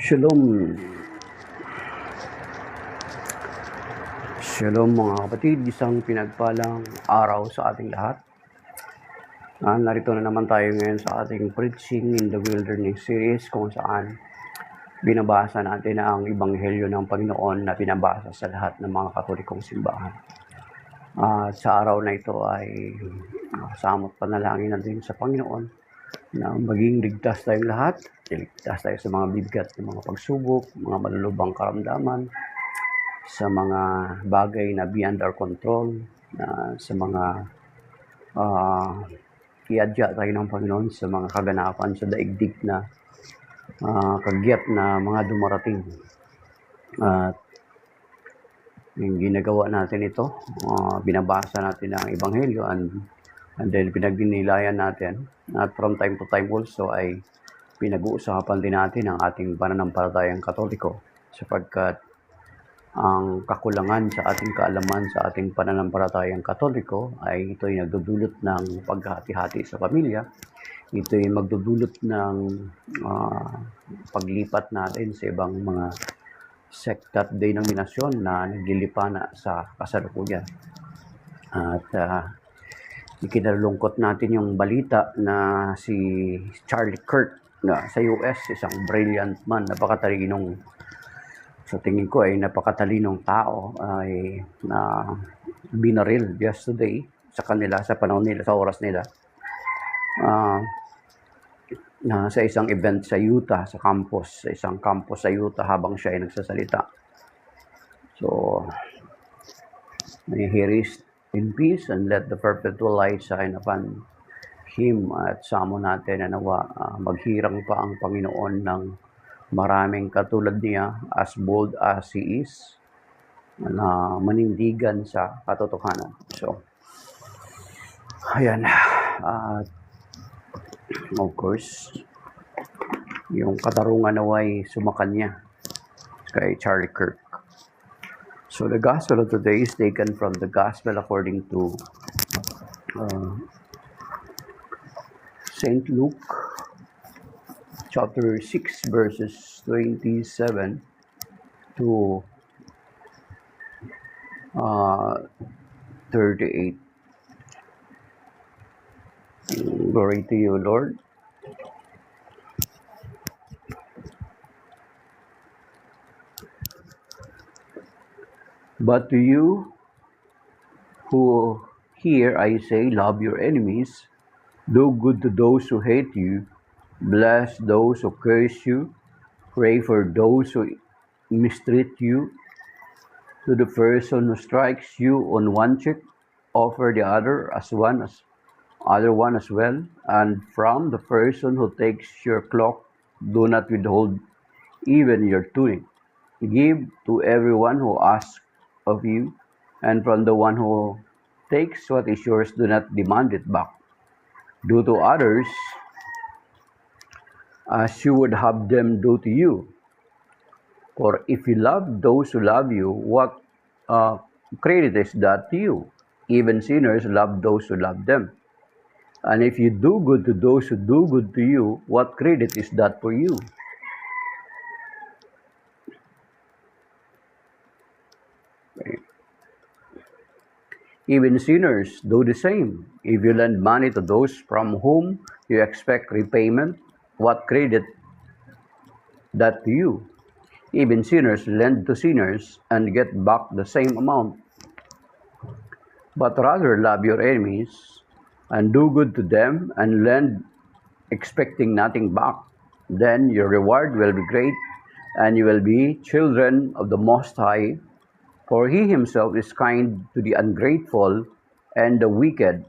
Shalom, shalom mga kapatid, isang pinagpalang araw sa ating lahat. Narito na naman tayo ngayon sa ating Preaching in the Wilderness series kung saan binabasa natin ang Ebanghelyo ng Panginoon na binabasa sa lahat ng mga Katolikong simbahan. At sa araw na ito ay samot panalangin natin sa Panginoon na maging ligtas tayong lahat, ligtas tayo sa mga bigat ng mga pagsubok, mga malulubang karamdaman, sa mga bagay na beyond our control, sa mga iadya tayo ng Panginoon sa mga kaganapan sa daigdig na kagyat na mga dumarating. At yung ginagawa natin ito, binabasa natin ang Ebanghelyo and then pinagdinilayan natin. At from time to time also ay pinag-uusapan din natin ang ating pananampalatayang Katoliko, sapagkat ang kakulangan sa ating kaalaman sa ating pananampalatayang Katoliko ay ito'y nagdudulot ng paghati-hati sa pamilya. Ito'y magdudulot ng paglipat natin sa ibang mga sect at denominasyon na naglilipana sa kasalukuyan. At ikinalulungkot natin yung balita na si Charlie Kirk na sa US, isang brilliant man, napakatalinong, sa tingin ko ay napakatalinong tao, ay na binaril yesterday sa kanila, sa panahon nila, sa oras nila, na sa isang event sa Utah, sa isang campus sa Utah habang siya ay nagsasalita. So, may he rest in peace and let the perpetual light shine upon him. At samo natin na nawa maghirang pa ang Panginoon ng maraming katulad niya, as bold as he is, na manindigan sa katotohanan. So, ayan. Of course, yung katarungan naway sumakanya kay Charlie Kirk. So, the gospel of today is taken from the gospel according to St. Luke, chapter 6, verses 27 to 38. Glory to you, Lord. But to you who hear, I say, love your enemies, do good to those who hate you, bless those who curse you, pray for those who mistreat you. To the person who strikes you on one cheek, offer the other one as well. And from the person who takes your cloak, do not withhold even your tunic. Give to everyone who asks of you, and from the one who takes what is yours, do not demand it back. Do to others as you would have them do to you. For if you love those who love you, what credit is that to you? Even sinners love those who love them. And if you do good to those who do good to you, what credit is that for you? Even sinners do the same. If you lend money to those from whom you expect repayment, what credit that to you? Even sinners lend to sinners and get back the same amount. But rather love your enemies and do good to them and lend expecting nothing back. Then your reward will be great, and you will be children of the Most High, for He Himself is kind to the ungrateful and the wicked.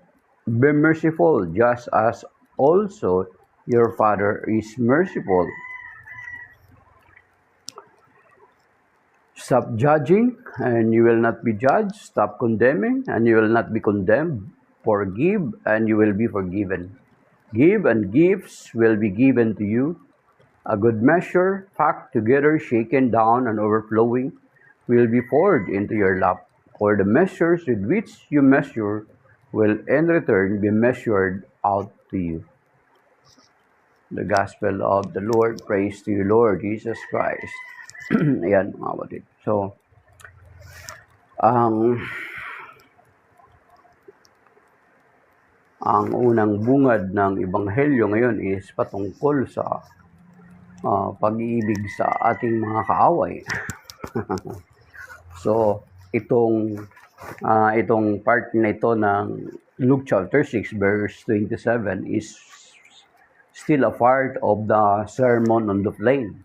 Be merciful, just as also your Father is merciful. Stop judging, and you will not be judged. Stop condemning, and you will not be condemned. Forgive, and you will be forgiven. Give, and gifts will be given to you. A good measure, packed together, shaken down, and overflowing, will be poured into your lap. For the measures with which you measure will in return be measured out to you. The Gospel of the Lord. Praise to you, Lord Jesus Christ. Ayan, mga kapatid. So, ang unang bungad ng Ebanghelyo ngayon is patungkol sa pag-ibig sa ating mga kaaway. So, itong part na ito ng Luke chapter 6 verse 27 is still a part of the Sermon on the Plain.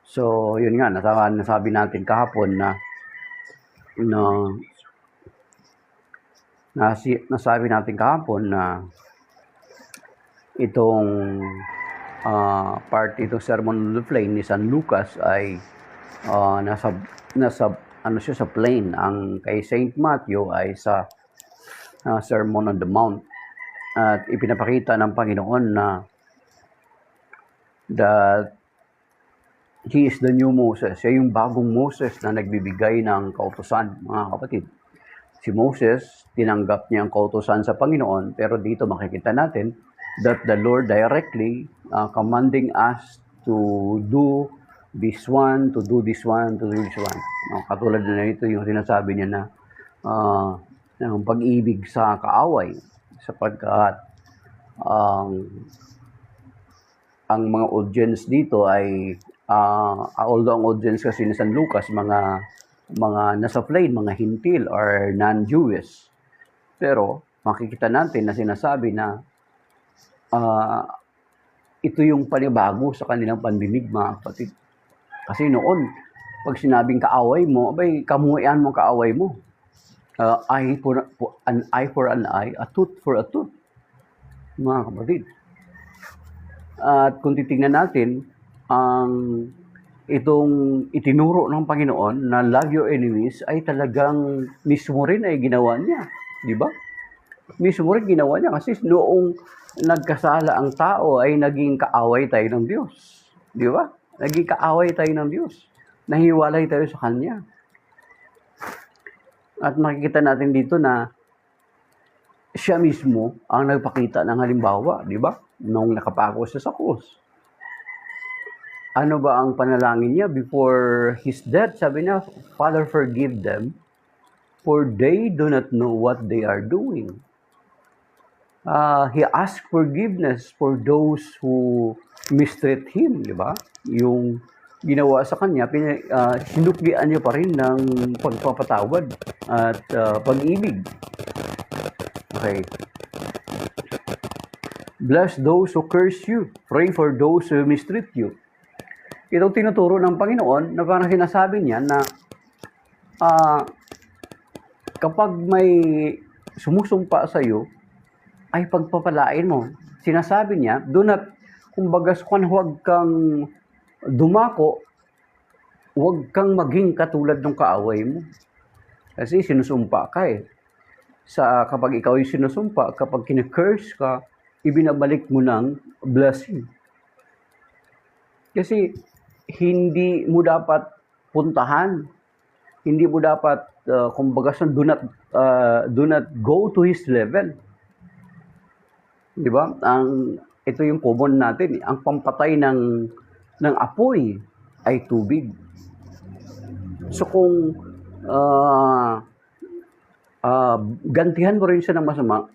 So, yun nga, nasabi natin kahapon nasabi natin kahapon na itong part itong Sermon on the Plain ni San Lucas ay nasa sa plain. Ang kay Saint Matthew ay sa Sermon on the Mount. At ipinapakita ng Panginoon na that He is the new Moses. Siya yung bagong Moses na nagbibigay ng kautusan, mga kapatid. Si Moses, tinanggap niya ang kautusan sa Panginoon, pero dito makikita natin that the Lord directly commanding us to do this one, to do this one, to do this one. Katulad na ito yung sinasabi niya na ng pag-ibig sa kaaway, sapagkat ang mga audience dito ay although ang audience kasi ni San Lucas mga nasa plain, mga hintil or non-Jewish, pero makikita natin na sinasabi na ito yung panibago sa kanilang pandinig, mga kapatid. Kasi noon, pag sinabing kaaway mo, abay, kamuhian mo kaaway mo. Eye for an eye, a tooth for a tooth, mga kapatid. At kung titingnan natin, itong itinuro ng Panginoon na love your enemies ay talagang mismo rin ay ginawa niya. Di ba? Mismo rin ginawa niya kasi noong nagkasala ang tao ay naging kaaway tayo ng Diyos. Di ba? Naging kaaway tayo ng Diyos. Nahiwalay tayo sa Kanya. At makikita natin dito na siya mismo ang nagpakita ng halimbawa, di ba? Nung nakapako siya sa krus. Ano ba ang panalangin niya before his death? Sabi niya, Father, forgive them, for they do not know what they are doing. He asked forgiveness for those who mistreat him, di ba? Yung ginawa sa kanya, sinuklian niya pa rin ng pagpapatawad at pag-ibig. Okay. Bless those who curse you. Pray for those who mistreat you. Itong tinuturo ng Panginoon na parang sinasabi niya na kapag may sumusumpa sa iyo, ay pagpapalain mo. Sinasabi niya, kumbaga, huwag kang dumako, huwag kang maging katulad ng kaaway mo. Kasi sinusumpa ka eh. Kapag ikaw ay sinusumpa, kapag kine-curse ka, ibinabalik mo ng blessing. Kasi hindi mo dapat puntahan, hindi mo dapat, kumbaga, do not go to his level. Di ba? Ito yung common natin. Ang pampatay ng apoy ay tubig. So kung gantihan mo rin siya ng masama,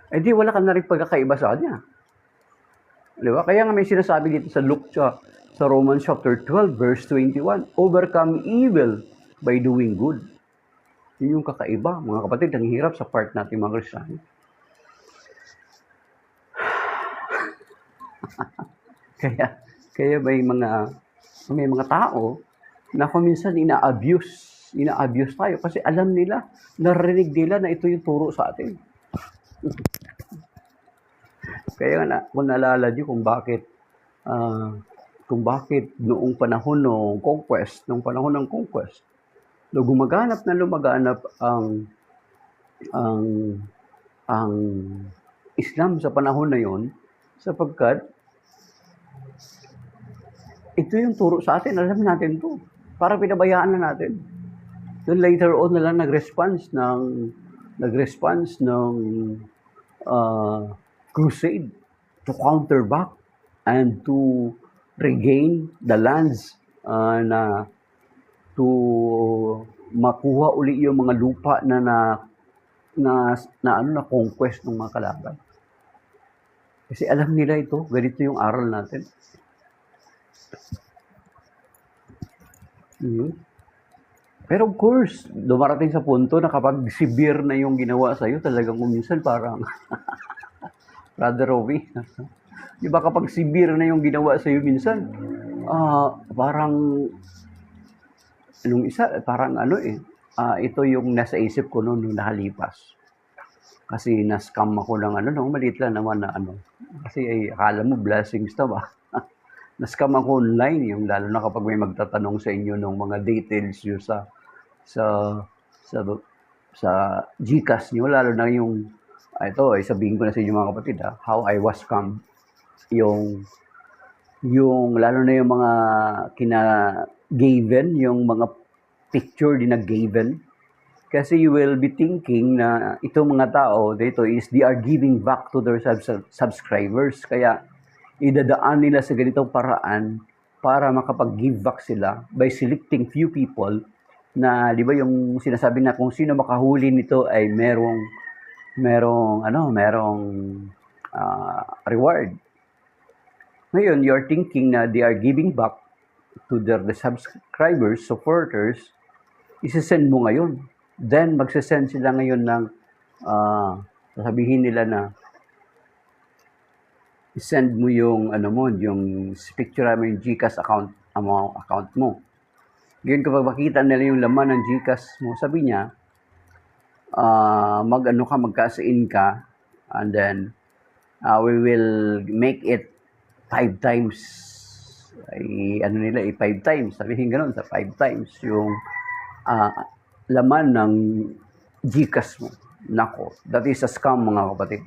di wala ka na rin pagkakaiba sa kanya. Di ba? Kaya nga may sinasabi dito sa Luke, sa Romans chapter 12 verse 21, overcome evil by doing good. Yun yung kakaiba, mga kapatid. Ang hirap sa part natin mga Kristiyano. Kaya may mga tao na kung minsan ina-abuse tayo kasi alam nila, narinig nila na ito yung turo sa atin. Kaya kung naalala niyo kung bakit noong panahon ng conquest, na lumaganap ang Islam sa panahon na yon, sapagkat ito yung turo sa atin, alam natin to. Para pinabayaan na natin. Then later on na lang nag-response ng crusade. to counter back and to regain the lands na to makuha uli yung mga lupa na conquest ng mga kalaban. Kasi alam nila ito, ganito yung aral natin. Pero of course, dumarating sa punto na kapag severe na yung ginawa sa'yo, talagang minsan parang, Brother Roby, di ba kapag severe na yung ginawa sa'yo minsan, parang, parang ito yung nasa isip ko noon nung nakalipas. Kasi na-scam ako ng maliit lang naman na Kasi akala mo blessings to ba? Na-scam ako online, yung lalo na kapag may magtatanong sa inyo ng mga details nyo sa GCash nyo, lalo na yung, sabihin ko na sa inyo mga kapatid, how I was scammed. Yung lalo na yung mga kina-given, yung mga picture din na given. Kasi you will be thinking na itong mga tao dito they are giving back to their subscribers. Kaya idadaan nila sa ganitong paraan para makapag-give back sila by selecting few people na, di ba yung sinasabi na kung sino makahuli nito ay merong reward. Ngayon, you're thinking na they are giving back to the subscribers, supporters, isasend mo ngayon. Then, magsasend sila ngayon ng, sasabihin nila na, isend mo yung, yung picture mo yung GCash account mo. Ngayon, kapag makita nila yung laman ng GCash mo, sabi niya, magka-in ka, and then, we will make it 5 times. 5 times. Sabihin ganun, sa 5 times yung laman ng GCash mo. Nako, that is a scam mga kapatid.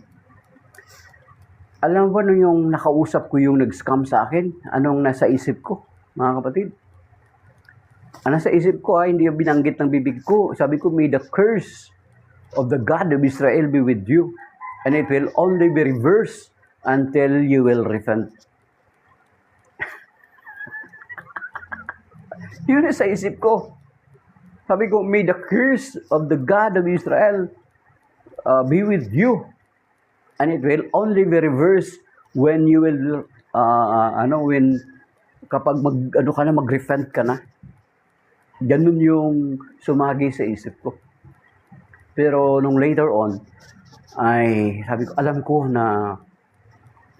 Alam mo ba nung yung nakausap ko yung nag-scam sa akin? Anong nasa isip ko, mga kapatid? Ang nasa isip ko hindi yung binanggit ng bibig ko. Sabi ko, may the curse of the God of Israel be with you, and it will only be reversed until you will repent. Yun na sa isip ko. Sabi ko, may the curse of the God of Israel be with you, and it will only be reversed when you will, kapag mag-repent ka na. Ganun yung sumagi sa isip ko. Pero nung later on, ay sabi ko, alam ko na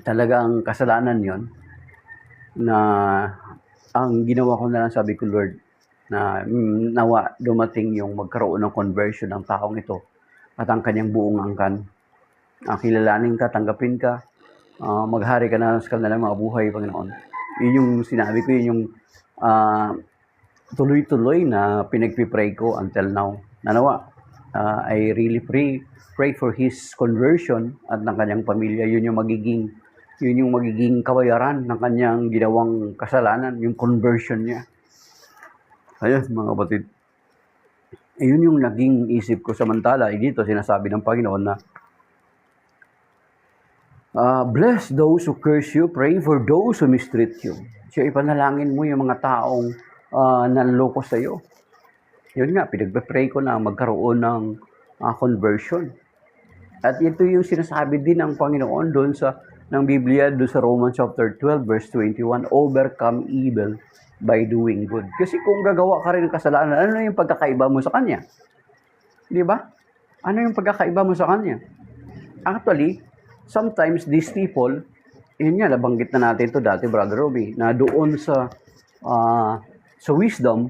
talagang kasalanan yon, na ang ginawa ko na lang, sabi ko, Lord, na nawa dumating yung magkaroon ng conversion ng taong ito at ang kanyang buong angkan. Kilalanin ka, tanggapin ka, maghari ka na sa kanilang mga buhay, Panginoon. Yun yung sinabi ko, yun yung tuloy-tuloy na pinagpipray ko until now. Nanawa, I really pray for his conversion at ng kanyang pamilya. Yun yung magiging kabayaran ng kanyang ginawang kasalanan, yung conversion niya. Ayun, mga kapatid. Yun yung naging isip ko. Samantala, dito sinasabi ng Panginoon na, bless those who curse you, pray for those who mistreat you. So, ipanalangin mo yung mga taong nanloko sa iyo. Yun nga, pinagpe-pray ko na magkaroon ng conversion. At ito yung sinasabi din ng Panginoon doon ng Biblia, doon sa Romans chapter 12 verse 21, overcome evil by doing good. Kasi kung gagawa ka rin ng kasalanan, ano yung pagkakaiba mo sa Kanya? Di ba? Ano yung pagkakaiba mo sa Kanya? Actually, sometimes these people, yun nga, nabanggit na natin ito dati, Brother Roby, na doon sa wisdom,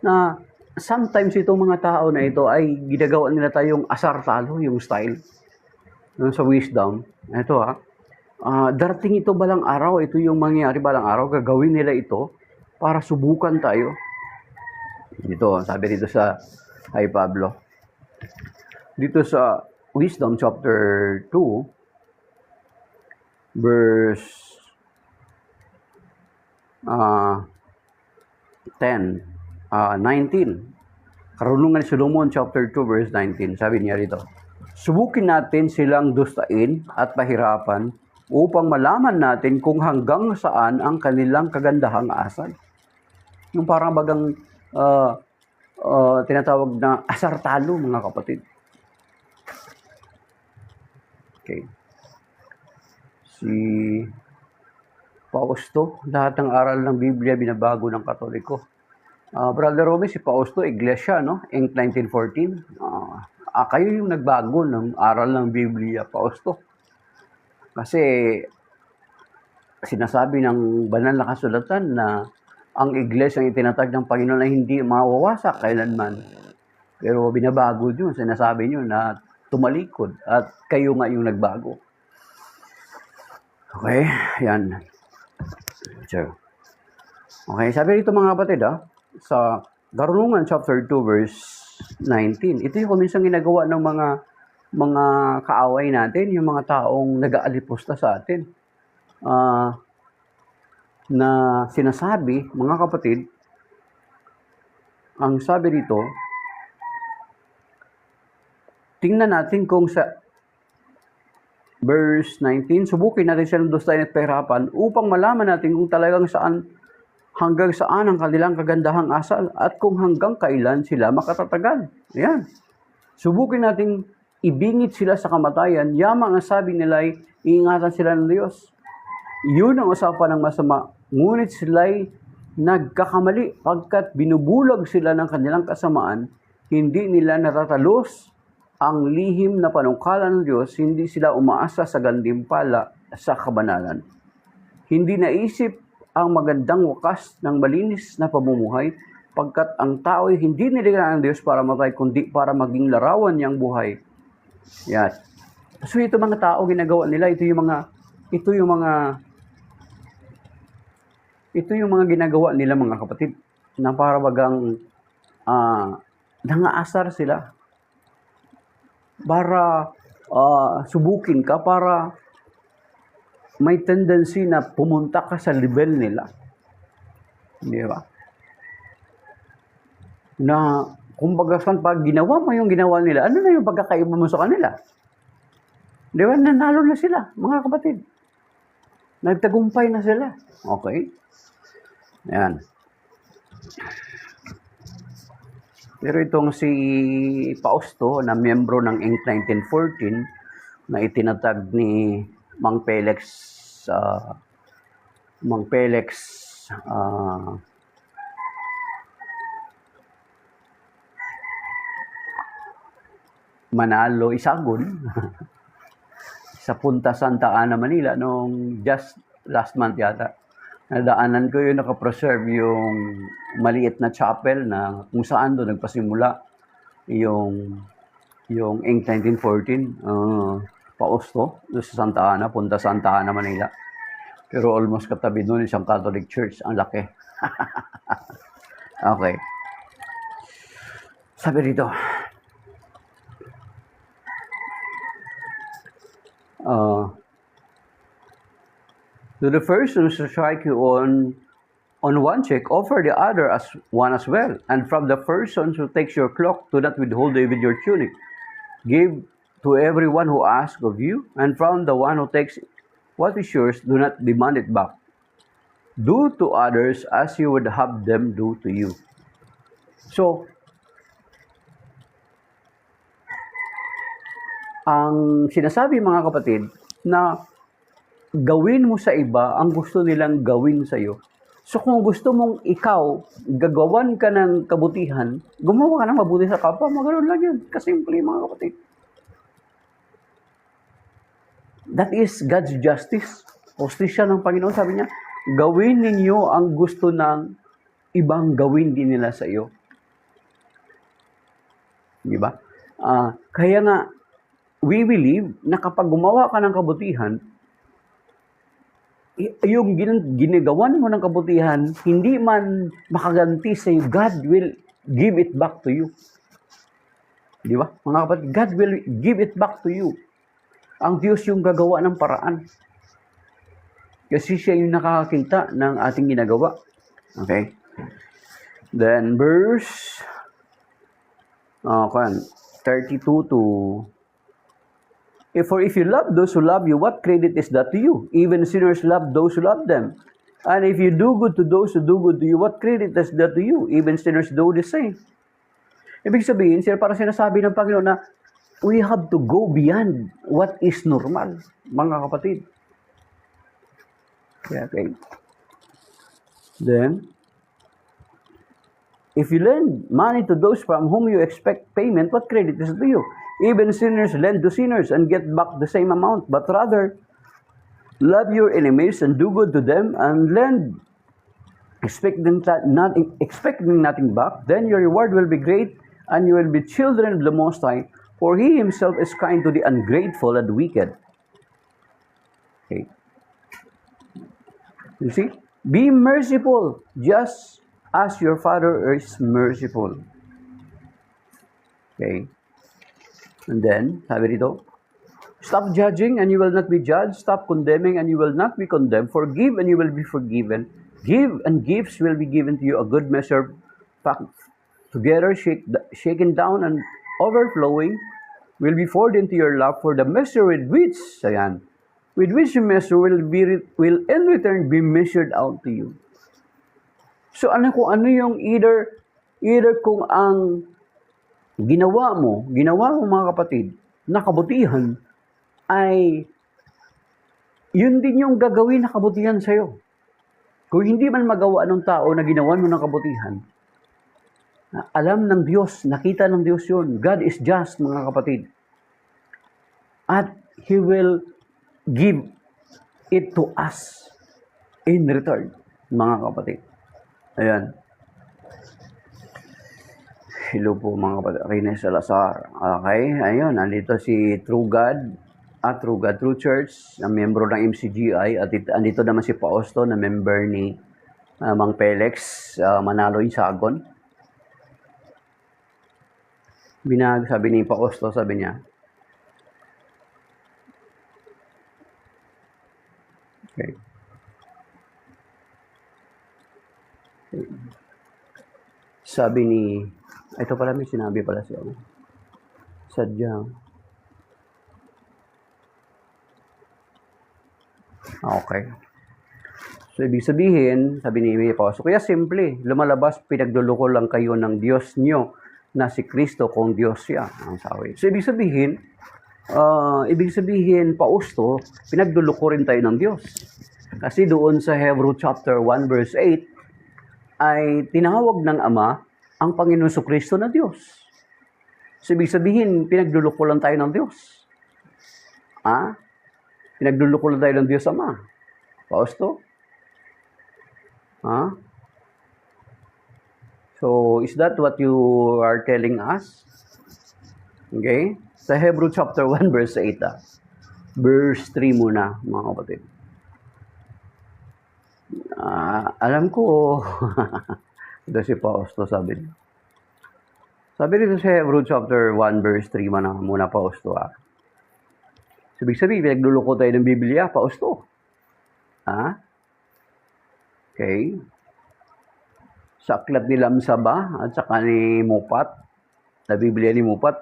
na sometimes itong mga tao na ito ay ginagawa nila tayong asar talo, yung style. Doon sa wisdom, ito darating ito balang araw, ito yung mangyayari balang araw, gagawin nila ito para subukan tayo. Dito, sabi dito sa kay Pablo. Dito sa Wisdom chapter 2, verse 19. Karunungan ni Solomon chapter 2 verse 19. Sabi niya rito, subukin natin silang dustain at pahirapan upang malaman natin kung hanggang saan ang kanilang kagandahang asal. Yung parang bagang tinatawag na asartalo, mga kapatid. Okay. Si Fausto, lahat ng aral ng Biblia binabago ng Katoliko. Brother Romy, si Fausto, Iglesia, no? Inc. 1914. Kayo yung nagbago ng aral ng Biblia, Fausto. Kasi sinasabi ng banal na kasulatan na ang iglesia ang itinatag ng Panginoon ay hindi mawawasak kailanman. Pero binabago nyo, sinasabi nyo na tumalikod at kayo nga yung nagbago. Okay, yan. Sure. Okay, sabi rito mga kapatid, sa Karunungan chapter 2 verse 19, ito yung kuminsang ginagawa ng mga kaaway natin, yung mga taong nag-aalipusta sa atin. Na sinasabi, mga kapatid, ang sabi rito, tingnan natin kung sa verse 19, subukin natin silang dustahin at pahirapan upang malaman natin kung talagang hanggang saan ang kanilang kagandahang asal at kung hanggang kailan sila makatatagal. Ayan. Subukin natin ibingit sila sa kamatayan, yamang ang sabi nila ay iingatan sila ng Diyos. Yun ang usapan ng masama. Ngunit sila'y nagkakamali pagkat binubulag sila ng kanilang kasamaan, hindi nila natatalos ang lihim na panungkalan ng Diyos, hindi sila umaasa sa gantimpala sa kabanalan. Hindi naisip ang magandang wakas ng malinis na pamumuhay, pagkat ang tao ay hindi nilikha ng Diyos para matay, kundi para maging larawan niyang buhay. Yan. So ito mga tao ginagawa nila, ito yung mga ginagawa nila mga kapatid, na para bagang nangaasar sila para subukin ka, para may tendency na pumunta ka sa level nila. Di ba? Na kumbaga pag ginawa mo yung ginawa nila, ano na yung pagkakaiba mo sa kanila? Di ba? Nanalo na sila, mga kapatid. Nagtagumpay na sila. Okay? Ayan. Pero itong si Fausto, na miyembro ng Inc. 1914, na itinatag ni Mang Felix Manalo Isagon sa Punta Santa Ana, Manila noong just last month yata. Nadaanan ko yung nakapreserve yung maliit na chapel na kung saan doon nagpasimula yung Inc. 1914, Fausto, doon sa Santa Ana, Punta Santa Ana, Manila. Pero almost katabi doon isang Catholic Church, ang laki. Okay. Sabi rito, to the first who strike you on one cheek, offer the other as one as well. And from the person who takes your cloak, do not withhold even your tunic. Give to everyone who asks of you, and from the one who takes what is yours, do not demand it back. Do to others as you would have them do to you. So, ang sinasabi mga kapatid, na gawin mo sa iba ang gusto nilang gawin sa iyo. So kung gusto mong ikaw, gagawan ka ng kabutihan, gumawa ka ng mabuti sa kapwa, maganoon lang yun. Kasimple mga kapatid. That is God's justice. Hustisya ng Panginoon, sabi niya, gawin ninyo ang gusto ng ibang gawin din nila sa iyo. Di ba? Kaya nga, we believe na kapag gumawa ka ng kabutihan, yung ginagawan mo ng kabutihan, hindi man makaganti sa iyo, God will give it back to you. Di ba? Mga kapatid, God will give it back to you. Ang Diyos yung gagawa ng paraan. Kasi siya yung nakakakita ng ating ginagawa. Okay? Then, verse 32 to For if you love those who love you, what credit is that to you? Even sinners love those who love them. And if you do good to those who do good to you, what credit is that to you? Even sinners do the same. Ibig sabihin, parang sinasabi ng Panginoon na we have to go beyond what is normal, mga kapatid. Okay. Then, if you lend money to those from whom you expect payment, what credit is it to you? Even sinners lend to sinners and get back the same amount, but rather, love your enemies and do good to them and lend, expecting nothing back. Then your reward will be great, and you will be children of the Most High, for He Himself is kind to the ungrateful and wicked. Okay. You see? Be merciful, just as your Father is merciful. Okay. And then, sabi dito, stop judging and you will not be judged. Stop condemning and you will not be condemned. Forgive and you will be forgiven. Give and gifts will be given to you, a good measure, together shaken down and overflowing, will be poured into your lap. For the measure with which you measure will in return be measured out to you. So kung ano yung either kung ang ginawa mo mga kapatid, na kabutihan, ay yun din yung gagawin na kabutihan sa'yo. Kung hindi man magawa ng tao na ginawan mo ng kabutihan, alam ng Diyos, nakita ng Diyos yun. God is just, mga kapatid. At He will give it to us in return, mga kapatid. Ayan. Hello po mga kapatid. Rene Salazar. Okay, ayun. Nandito si True God, True Church, na membro ng MCGI. At andito naman si Pausto, na member ni Mang Pelex, Manaloy Sagon. Sabi ni Pausto, sabi niya, okay. Sabi ni, ito pala may sinabi pala siya. Sadyang. Okay. So, ibig sabihin, sabi ni Pausto, kaya simple, lumalabas, pinagluloko lang kayo ng Diyos nyo na si Kristo kung Diyos siya. Ang sabi. So, ibig sabihin, Pausto, pinagluloko rin tayo ng Diyos. Kasi doon sa Hebrew chapter 1 verse 8, ay tinawag ng Ama ang Panginoon Kristo na Diyos. So, ibig sabihin, pinagluloko lang tayo ng Diyos. Pinagluloko lang tayo ng Diyos Ama. Pausto? So, is that what you are telling us? Okay? Sa Hebrew chapter 1 verse 8, verse 3 muna, mga kapatid. Alam ko, ito si Pausto sabi niya. Sabi dito sa Hebrew chapter 1 verse 3 muna Pausto. Ibig sabihin, pinagluloko tayo ng Biblia, Pausto. Okay. Sa aklat ni Lamsaba at saka ni Mupat, na Biblia ni Mupat,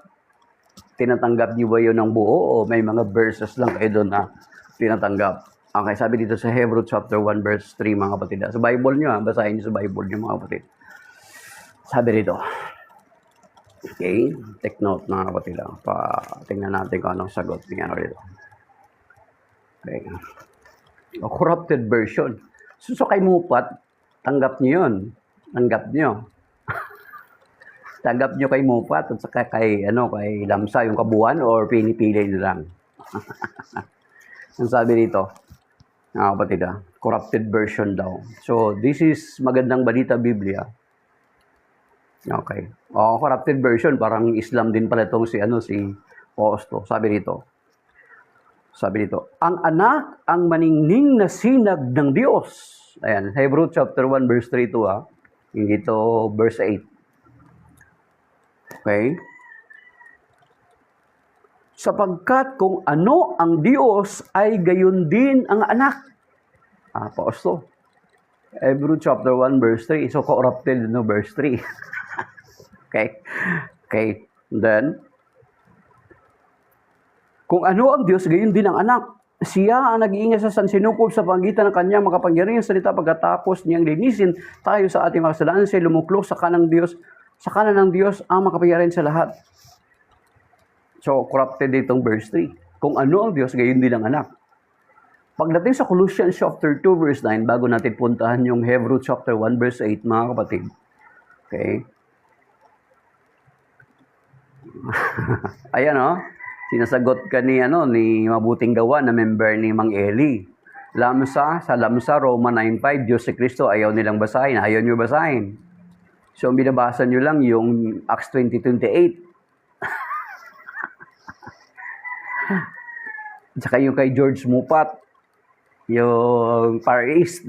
tinatanggap niyo ba yun ng buo o may mga verses lang kayo doon na tinatanggap? Okay, sabi dito sa Hebrew chapter 1 verse 3, mga kapatid. Sa Bible niyo, basahin niyo sa Bible niyo, mga kapatid. Sabi dito. Okay, take note, mga kapatid. Tingnan natin kung anong sagot. Tingnan dito. Okay. A corrupted version. So kay Mupat, tanggap niyo yun. Tanggap niyo. Tanggap niyo kay Mupat at saka kay Lamsa yung kabuuan or pinipili niyo lang. Ang sabi dito, kapatid, corrupted version daw. So this is Magandang Balita Biblia. Okay. Corrupted version, parang Islam din pala itong si Pausto. Sabi dito, ang anak ang maningning na sinag ng Diyos. Ayan, Hebrew chapter 1 verse 3 to hindi to verse 8. Okay? Sapagkat kung ano ang Diyos ay gayon din ang anak. Pausto. Hebrew chapter 1 verse 3. So corrupted verse 3. Okay. Then Kung ano ang Diyos, gayon din ang anak. Siya ang nag-iingat sa sansinukob sa pagitan ng kanyang makapangyarihang salita pagkatapos niyang linisin tayo sa ating mga kasalanan. Siya lumuklok sa kanan ng Diyos ang makapangyarihan sa lahat. So, corrupted itong verse 3. Kung ano ang Diyos, gayon din ang anak. Pagdating sa Colossians chapter 2 verse 9, bago natin puntahan yung Hebrews chapter 1 verse 8, mga kapatid. Okay? Ayan sinasagot ka ni Mabuting Gawa na member ni Mang Eli. Sa Lamsa, Roma 9:5, Diyos si Kristo, ayaw nilang basahin. Ayaw nyo basahin. So, binabasa nyo lang yung Acts 20:28. Tsaka yung kay George Mupat, yung Far East.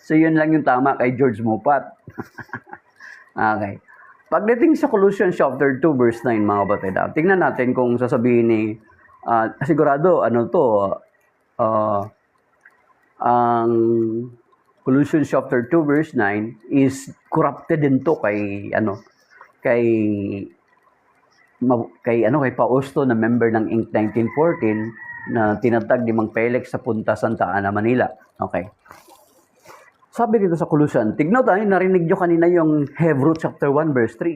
So, yun lang yung tama kay George Mupat. Okay. Pagdating sa Colossians chapter 2 verse 9, mga kapatid, tingnan natin kung sasabihin ni, sigurado, ang Colossians chapter 2 verse 9 is corrupted din to kay Fausto na member ng Inc. 1914 na tinatag ni Mang Felix sa Punta Santa Ana, Manila. Okay. Sabi dito sa Colossians, tignan tayo, narinig nyo kanina yung Hebrews chapter 1 verse 3.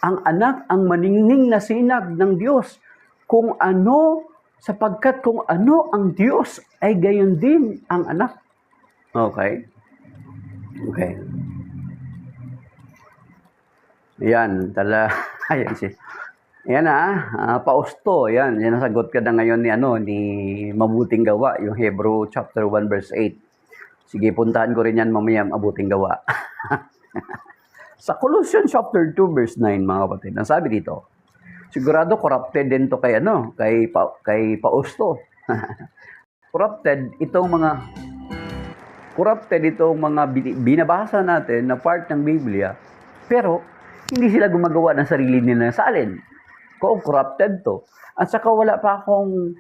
Ang anak ang maningning na sinag ng Diyos. Sapagkat kung ano ang Diyos, ay gayon din ang anak. Okay? Okay. Yan, Yan Pausto, yan nasagot ka na ngayon ni Mabuting Gawa, yung Hebrew chapter 1 verse 8. Sige, puntahan ko rin yan mamaya, Mabuting Gawa. Sa Colossians chapter 2 verse 9, mga kapatid, ang sabi dito, sigurado corrupted din to kay Pausto. corrupted itong mga binabasa natin na part ng Biblia, pero hindi sila gumagawa ng sarili nila sa salin. Kung corrupted to. At saka wala pa akong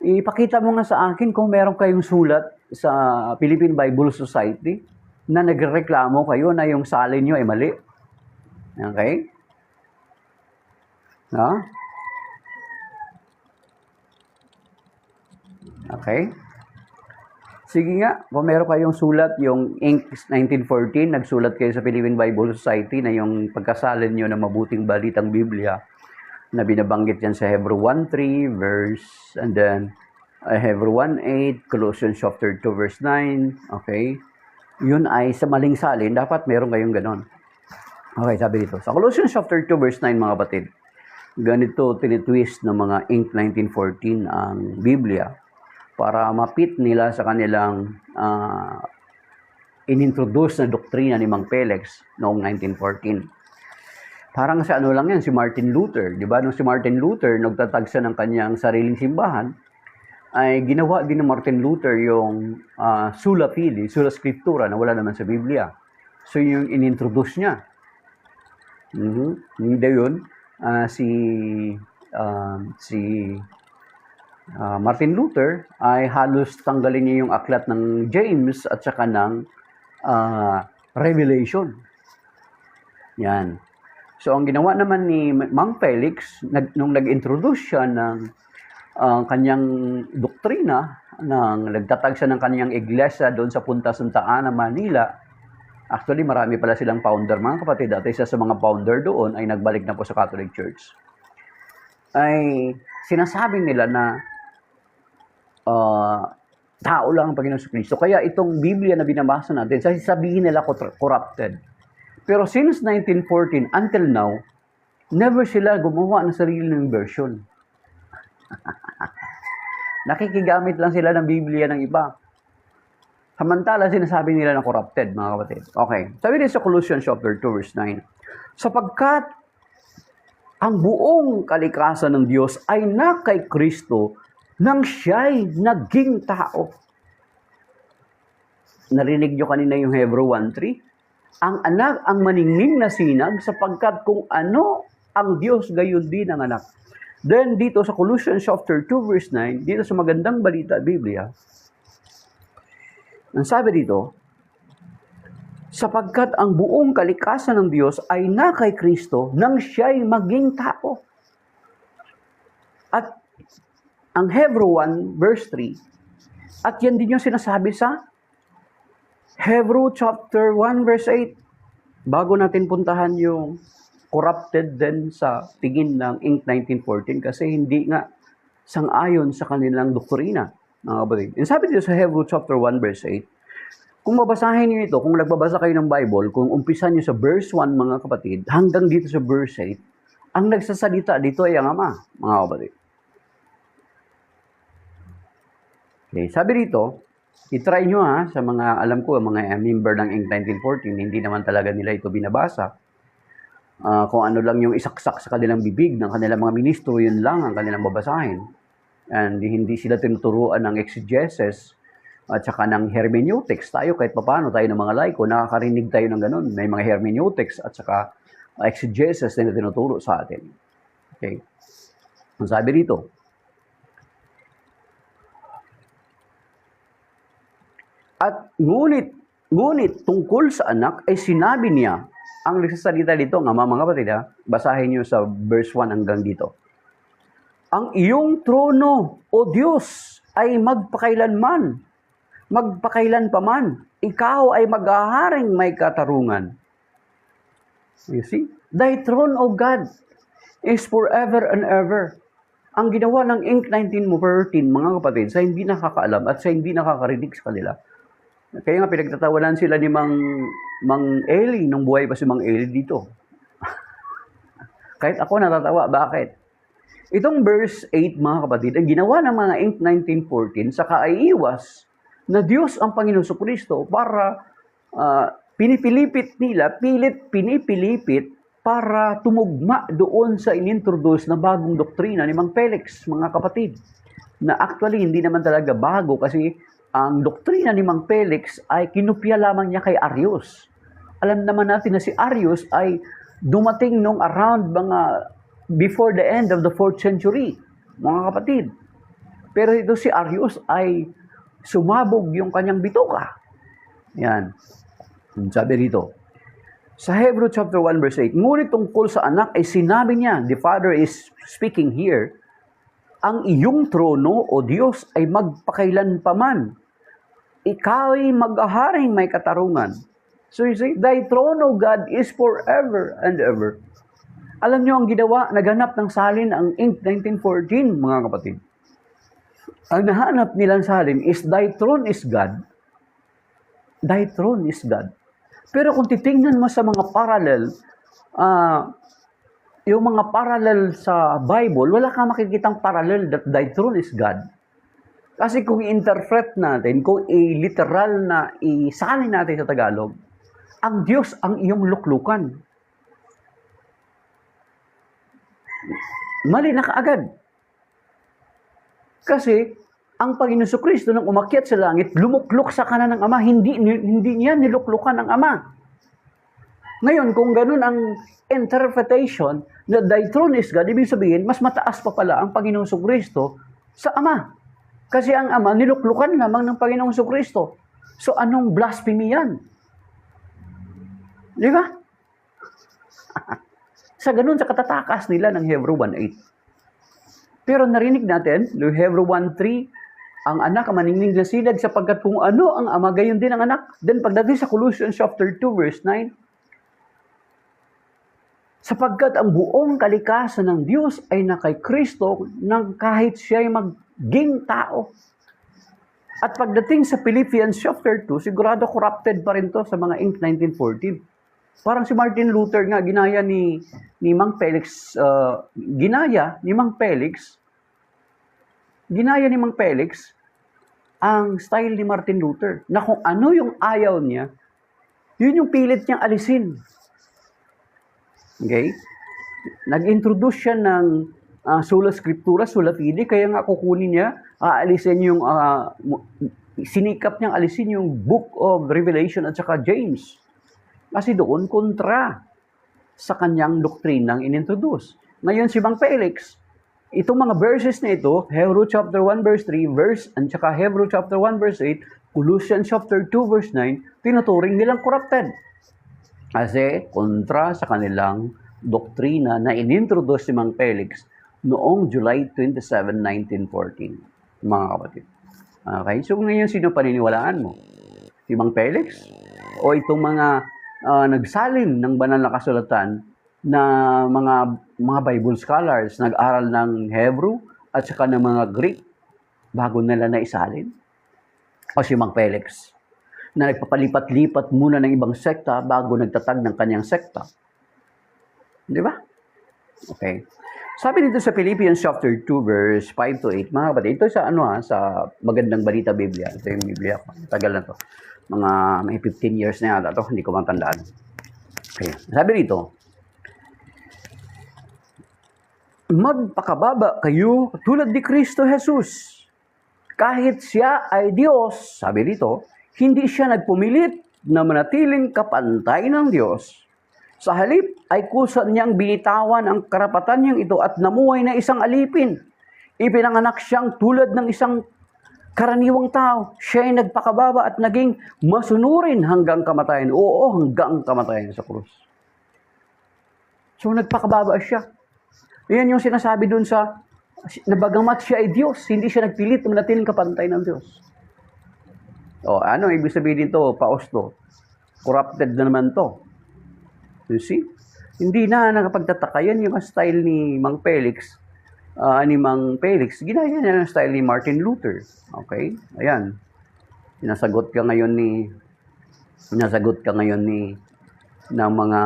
ipakita mo nga sa akin kung meron kayong sulat sa Philippine Bible Society na nagreklamo kayo na yung salin nyo ay mali. Okay? Okay? Sige nga, kung meron kayong sulat, yung Inc. 1914, nagsulat kayo sa Philippine Bible Society na yung pagkasalin nyo ng mabuting balitang Biblia na binabanggit yan sa Hebrew 1:3 verse, and then Hebrew 1:8, Colossians chapter 2 verse 9, okay? Yun ay sa maling salin, dapat meron kayong ganon. Okay, sabi dito. Sa Colossians chapter 2 verse 9, mga kapatid, ganito tinitwist ng mga Inc. 1914 ang Biblia para mapit nila sa kanilang inintroduce na doktrina ni Mang Felix noong 1914. Parang sa lang yan, si Martin Luther. Di ba? Nung si Martin Luther nagtatag siya ng kanyang sariling simbahan, ay ginawa din ng Martin Luther yung Sola Fide, Sola Scriptura na wala naman sa Biblia. So yung inintroduce niya. Hindi yun. Si Martin Luther ay halos tanggalin niya yung aklat ng James at saka ng Revelation. Yan. So, ang ginawa naman ni Mang Felix, nung nag-introduce siya ng kanyang doktrina, nagtatag siya ng kanyang iglesia doon sa Punta Santa Ana, Manila. Actually, marami pala silang founder, mga kapatid. At isa sa mga founder doon ay nagbalik na po sa Catholic Church. Ay sinasabi nila na tao lang ang Panginoon Kristo. Kaya itong Biblia na binabasa natin, sasabihin nila corrupted. Pero since 1914 until now, never sila gumawa ng sarili ng version. Nakikigamit lang sila ng Biblia ng iba. Samantala, sinasabi nila na corrupted, mga kapatid. Okay. Sabi din sa Colossians chapter 2 verse 9, sapagkat ang buong kalikasan ng Diyos ay na kay Kristo nang siya'y naging tao. Narinig nyo kanina yung Hebrew 1:3? Ang anak ang maningning na sinag sapagkat kung ano ang Diyos, gayon din ang anak. Then dito sa Colossians chapter 2 verse 9, dito sa magandang balita Biblia, ang sabi dito, sapagkat ang buong kalikasan ng Diyos ay na kay Kristo nang siya'y maging tao. At ang Hebrew 1 verse 3, at yan din yung sinasabi sa Hebrew chapter 1 verse 8. Bago natin puntahan yung corrupted din sa tingin ng Inc. 1914 kasi hindi nga sang-ayon sa kanilang doktrina, mga kapatid. And sabi dito sa Hebrew chapter 1 verse 8, kung mabasahin niyo ito, kung nagbabasa kayo ng Bible, kung umpisa niyo sa verse 1, mga kapatid, hanggang dito sa verse 8, ang nagsasalita dito ay ang Ama, mga kapatid. Okay, sabi dito, itry nyo sa mga, alam ko, mga member ng Inc. 1914, hindi naman talaga nila ito binabasa. Kung ano lang yung isaksak sa kanilang bibig ng kanilang mga ministro, yun lang ang kanilang babasahin. And hindi sila tinuturuan ng exegesis at saka ng hermeneutics. Tayo kahit paano, tayo ng mga laiko, nakakarinig tayo ng ganun. May mga hermeneutics at saka exegesis na tinuturo sa atin. Okay? Ang sabi dito, at ngunit tungkol sa anak ay sinabi niya, ang nagsasalita dito, nga mga kapatid, basahin niyo sa verse 1 hanggang dito. Ang iyong trono, O Diyos, ay magpakailanman, magpakailan pa man. Ikaw ay mag-aharing may katarungan. You see? Thy throne, O God, is forever and ever. Ang ginawa ng Inc. 1914, mga kapatid, sa hindi nakakaalam at sa hindi nakakarinig sa kanila, kaya nga pinagtatawanan sila ni Mang Eli nung buhay pa si Mang Eli dito. Kahit ako natatawa. Bakit? Itong verse 8, mga kapatid, ang ginawa ng mga Inc. 1914 sa kaaiwas na Diyos ang Panginoon Kristo para pinipilipit para tumugma doon sa inintroduce na bagong doktrina ni Mang Felix, mga kapatid. Na actually, hindi naman talaga bago kasi ang doktrina ni Mang Felix ay kinopya lamang niya kay Arius. Alam naman natin na si Arius ay dumating nung around mga before the end of the 4th century, mga kapatid. Pero ito si Arius ay sumabog yung kanyang bituka. Yan. Sabi rito, sa Hebrew chapter 1 verse 8, ngunit tungkol sa anak ay sinabi niya, the Father is speaking here, ang iyong trono, O Diyos, ay magpakailan pa man. Ikaw ay mag-aharing may katarungan. So you see, thy throne, O God, is forever and ever. Alam niyo ang ginawa, naganap ng salin ang Inc. 1914, mga kapatid. Ang nahanap nilang salin is, thy throne is God. Thy throne is God. Pero kung titingnan mo sa mga parallel, yung mga parallel sa Bible, wala kang makikitang parallel that thy throne is God. Kasi kung i-interpret natin, kung i-literal na isalin natin sa Tagalog, ang Diyos ang iyong luklukan. Mali na kaagad. Kasi, ang Panginoon Kristo nang umakyat sa langit, lumuklok sa kanan ng Ama, hindi niya niluklukan ang Ama. Ngayon, kung ganun ang interpretation na thy throne is God, ibig sabihin, mas mataas pa pala ang Panginoon Kristo sa Ama. Kasi ang Ama, niluklukan lamang ng Panginoong Kristo. So, anong blasphemy yan? Di ba? Sa ganun, sa katatakas nila ng Hebrew 1.8. Pero narinig natin, yung Hebrew 1.3, ang anak ang maningning na sinag sapagkat kung ano ang Ama, gayon din ang anak. Then, pagdating sa Colossians chapter 2, verse 9, sapagkat ang buong kalikasan ng Diyos ay na kay Kristo nang kahit siya ay maging tao. At pagdating sa Philippians chapter 2, sigurado corrupted pa rin to sa mga Inc. 1914. Parang si Martin Luther nga, ginaya ni Mang Felix, ginaya ni Mang Felix ang style ni Martin Luther. Na kung ano yung ayaw niya, yun yung pilit niyang alisin. Okay? Nag-introduce siya ng sola scriptura, sola fide, kaya nga kukunin niya, aalisin yung, sinikap niyang alisin yung Book of Revelation at saka James. Kasi doon kontra sa kanyang doktrinang inintroduce. Ngayon si Mang Felix, itong mga verses na ito, Hebrew chapter 1 verse 3, and saka Hebrew chapter 1 verse 8, Colossians chapter 2 verse 9, tinuturing nilang corrupted. Kasi kontra sa kanilang doktrina na inintroduce si Mang Felix noong July 27, 1914, mga kapatid. Okay? So ngayon, sino paniniwalaan mo? Si Mang Felix? O itong mga nagsalin ng banal na kasulatan na mga Bible scholars, nag-aral ng Hebrew at saka ng mga Greek bago nila na isalin? O si Mang Felix, na nagpapalipat-lipat muna ng ibang sekta bago nagtatag ng kanyang sekta? Di ba? Okay. Sabi dito sa Philippians chapter 2 verse 5 to 8, mga kapatid, ito sa sa Magandang Balita Biblia. Ito yung Biblia ko. Tagal na to. May 15 years na yata to, hindi ko matandaan. Okay. Sabi dito, magpakababa kayo tulad ni Kristo Jesus. Kahit siya ay Diyos, sabi dito, hindi siya nagpumilit na manatiling kapantay ng Diyos. Sa halip ay kusa niyang binitawan ang karapatan niyang ito at namuhay na isang alipin. Ipinanganak siyang tulad ng isang karaniwang tao. Siya ay nagpakababa at naging masunurin hanggang kamatayan. Oo, hanggang kamatayan sa krus. So nagpakababa siya. Yan yung sinasabi dun sa, nabagamat siya ay Diyos, hindi siya nagpilit na manatiling kapantay ng Diyos. O ano, ibig sabihin dito, pausto? Corrupted na naman to. You see? Hindi na nakapagtataka yan yung style ni Mang Felix. Ginaya niya ang style ni Martin Luther. Okay? Ayan. Sinasagot ka ngayon ng mga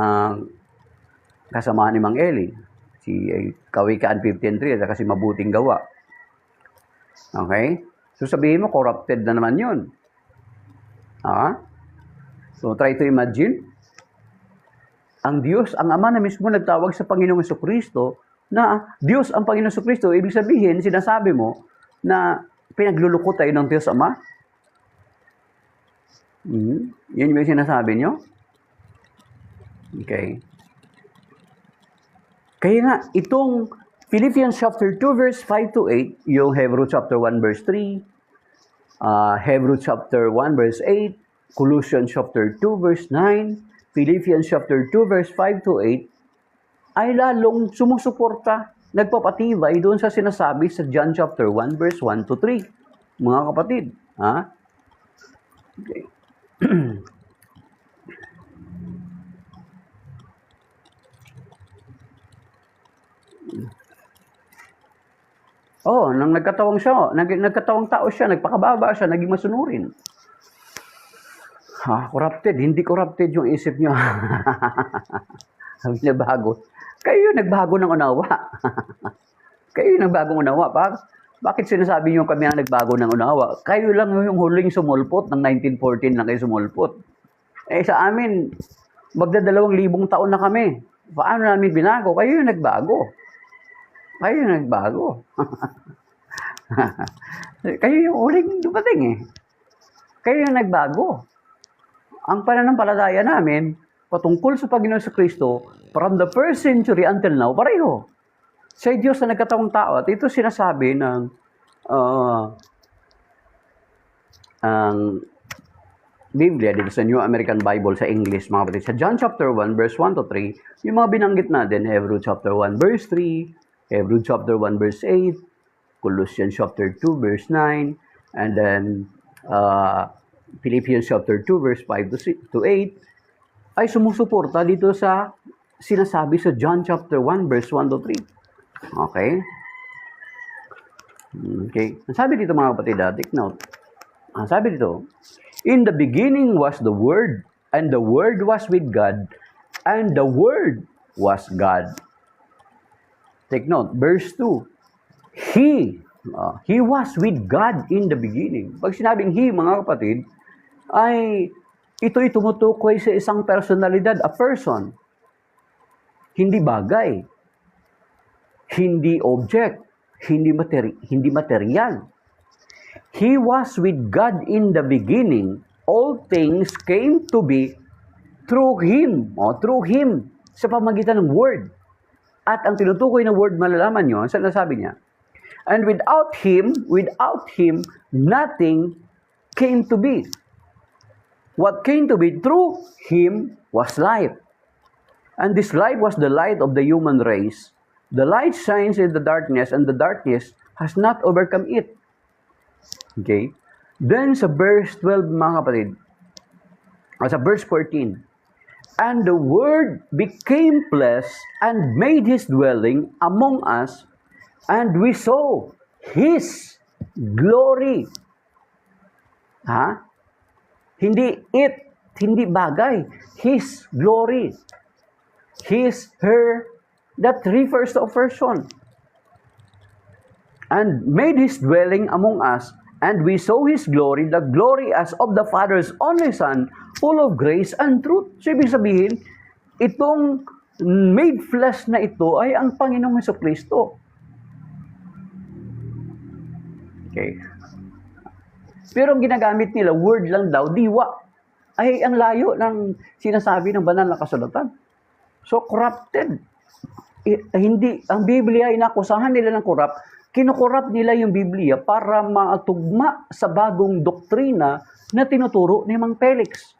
kasamahan ni Mang Eli. Si Kawikaan 15:3 at kasi mabuting gawa. Okay? So sabihin mo, corrupted na naman yun. So try to imagine. Ang Diyos, ang Ama na mismo nagtawag sa Panginoong Jesucristo na Diyos ang Panginoong Jesucristo. Ibig sabihin, sinasabi mo na pinaglulukot tayo ng Diyos Ama. Yan yung sinasabi nyo? Okay. Kaya nga, itong Philippians chapter 2 verse 5 to 8, yung Hebrew chapter 1 verse 3, Hebrew chapter 1 verse 8, Colossians chapter 2 verse 9, Philippians chapter 2 verse 5 to 8, ay lalong sumusuporta, nagpapatibay doon sa sinasabi sa John chapter 1 verse 1 to 3. Mga kapatid, Okay. Nang nagkatawang tao siya, nagpakababa siya, naging masunurin. Corrupted, hindi corrupted yung isip nyo. Sabi niya bago. Kayo yung nagbago ng unawa. Kayo yung nagbagong unawa. Bakit sinasabi nyo kami ang nagbago ng unawa? Kayo lang yung huling sumulpot ng 1914 lang kayo sumulpot. Sa amin, magda2,000 taon na kami. Paano namin binago? Kayo yung nagbago. Kayo yung nagbago. Kayo yung huling dumating eh. Kayo yung nagbago. Ang pananampalataya namin, patungkol sa Panginoon sa Kristo, from the first century until now, pareho. Sa Diyos na nagkatawang tao. At ito sinasabi ng ang Biblia dito sa New American Bible sa English, mga kapatid. Sa John chapter 1, verse 1 to 3, yung mga binanggit natin, Hebrew chapter 1, verse 3, Hebrew chapter 1, verse 8, Colossians chapter 2, verse 9, and then Philippians chapter 2, verse 5 to 8, ay sumusuporta dito sa sinasabi sa John chapter 1, verse 1 to 3. Okay? Okay. Ang sabi dito mga kapatid, take note. Ang sabi dito, in the beginning was the Word, and the Word was with God, and the Word was God. Take note, verse 2. He was with God in the beginning. Pag sinabing He, mga kapatid, ay ito'y tumutukoy sa isang personalidad, a person. Hindi bagay. Hindi object. Hindi material. He was with God in the beginning. All things came to be through Him. Through Him. Sa pamagitan ng Word. At ang tinutukoy ng Word, malalaman nyo, saan nasabi niya? And without Him, nothing came to be. What came to be through Him was life. And this life was the light of the human race. The light shines in the darkness, and the darkness has not overcome it. Okay? Then sa verse 12, mga kapatid, sa verse 14, and the Word became flesh and made His dwelling among us, and we saw His glory. Ha? Hindi it, hindi bagay. His glory. His, her, that refers to a person. And made His dwelling among us, and we saw His glory, the glory as of the Father's only Son, full of grace and truth. So, ibig sabihin, itong made flesh na ito ay ang Panginoong Jesucristo. Okay. Pero ang ginagamit nila, word lang daw, diwa. Ay, ang layo ng sinasabi ng banal na kasulatan. So, corrupted. Hindi, ang Biblia ay nakusahan nila ng corrupt. Kinukorrupt nila yung Biblia para matugma sa bagong doktrina na tinuturo ni Mang Felix.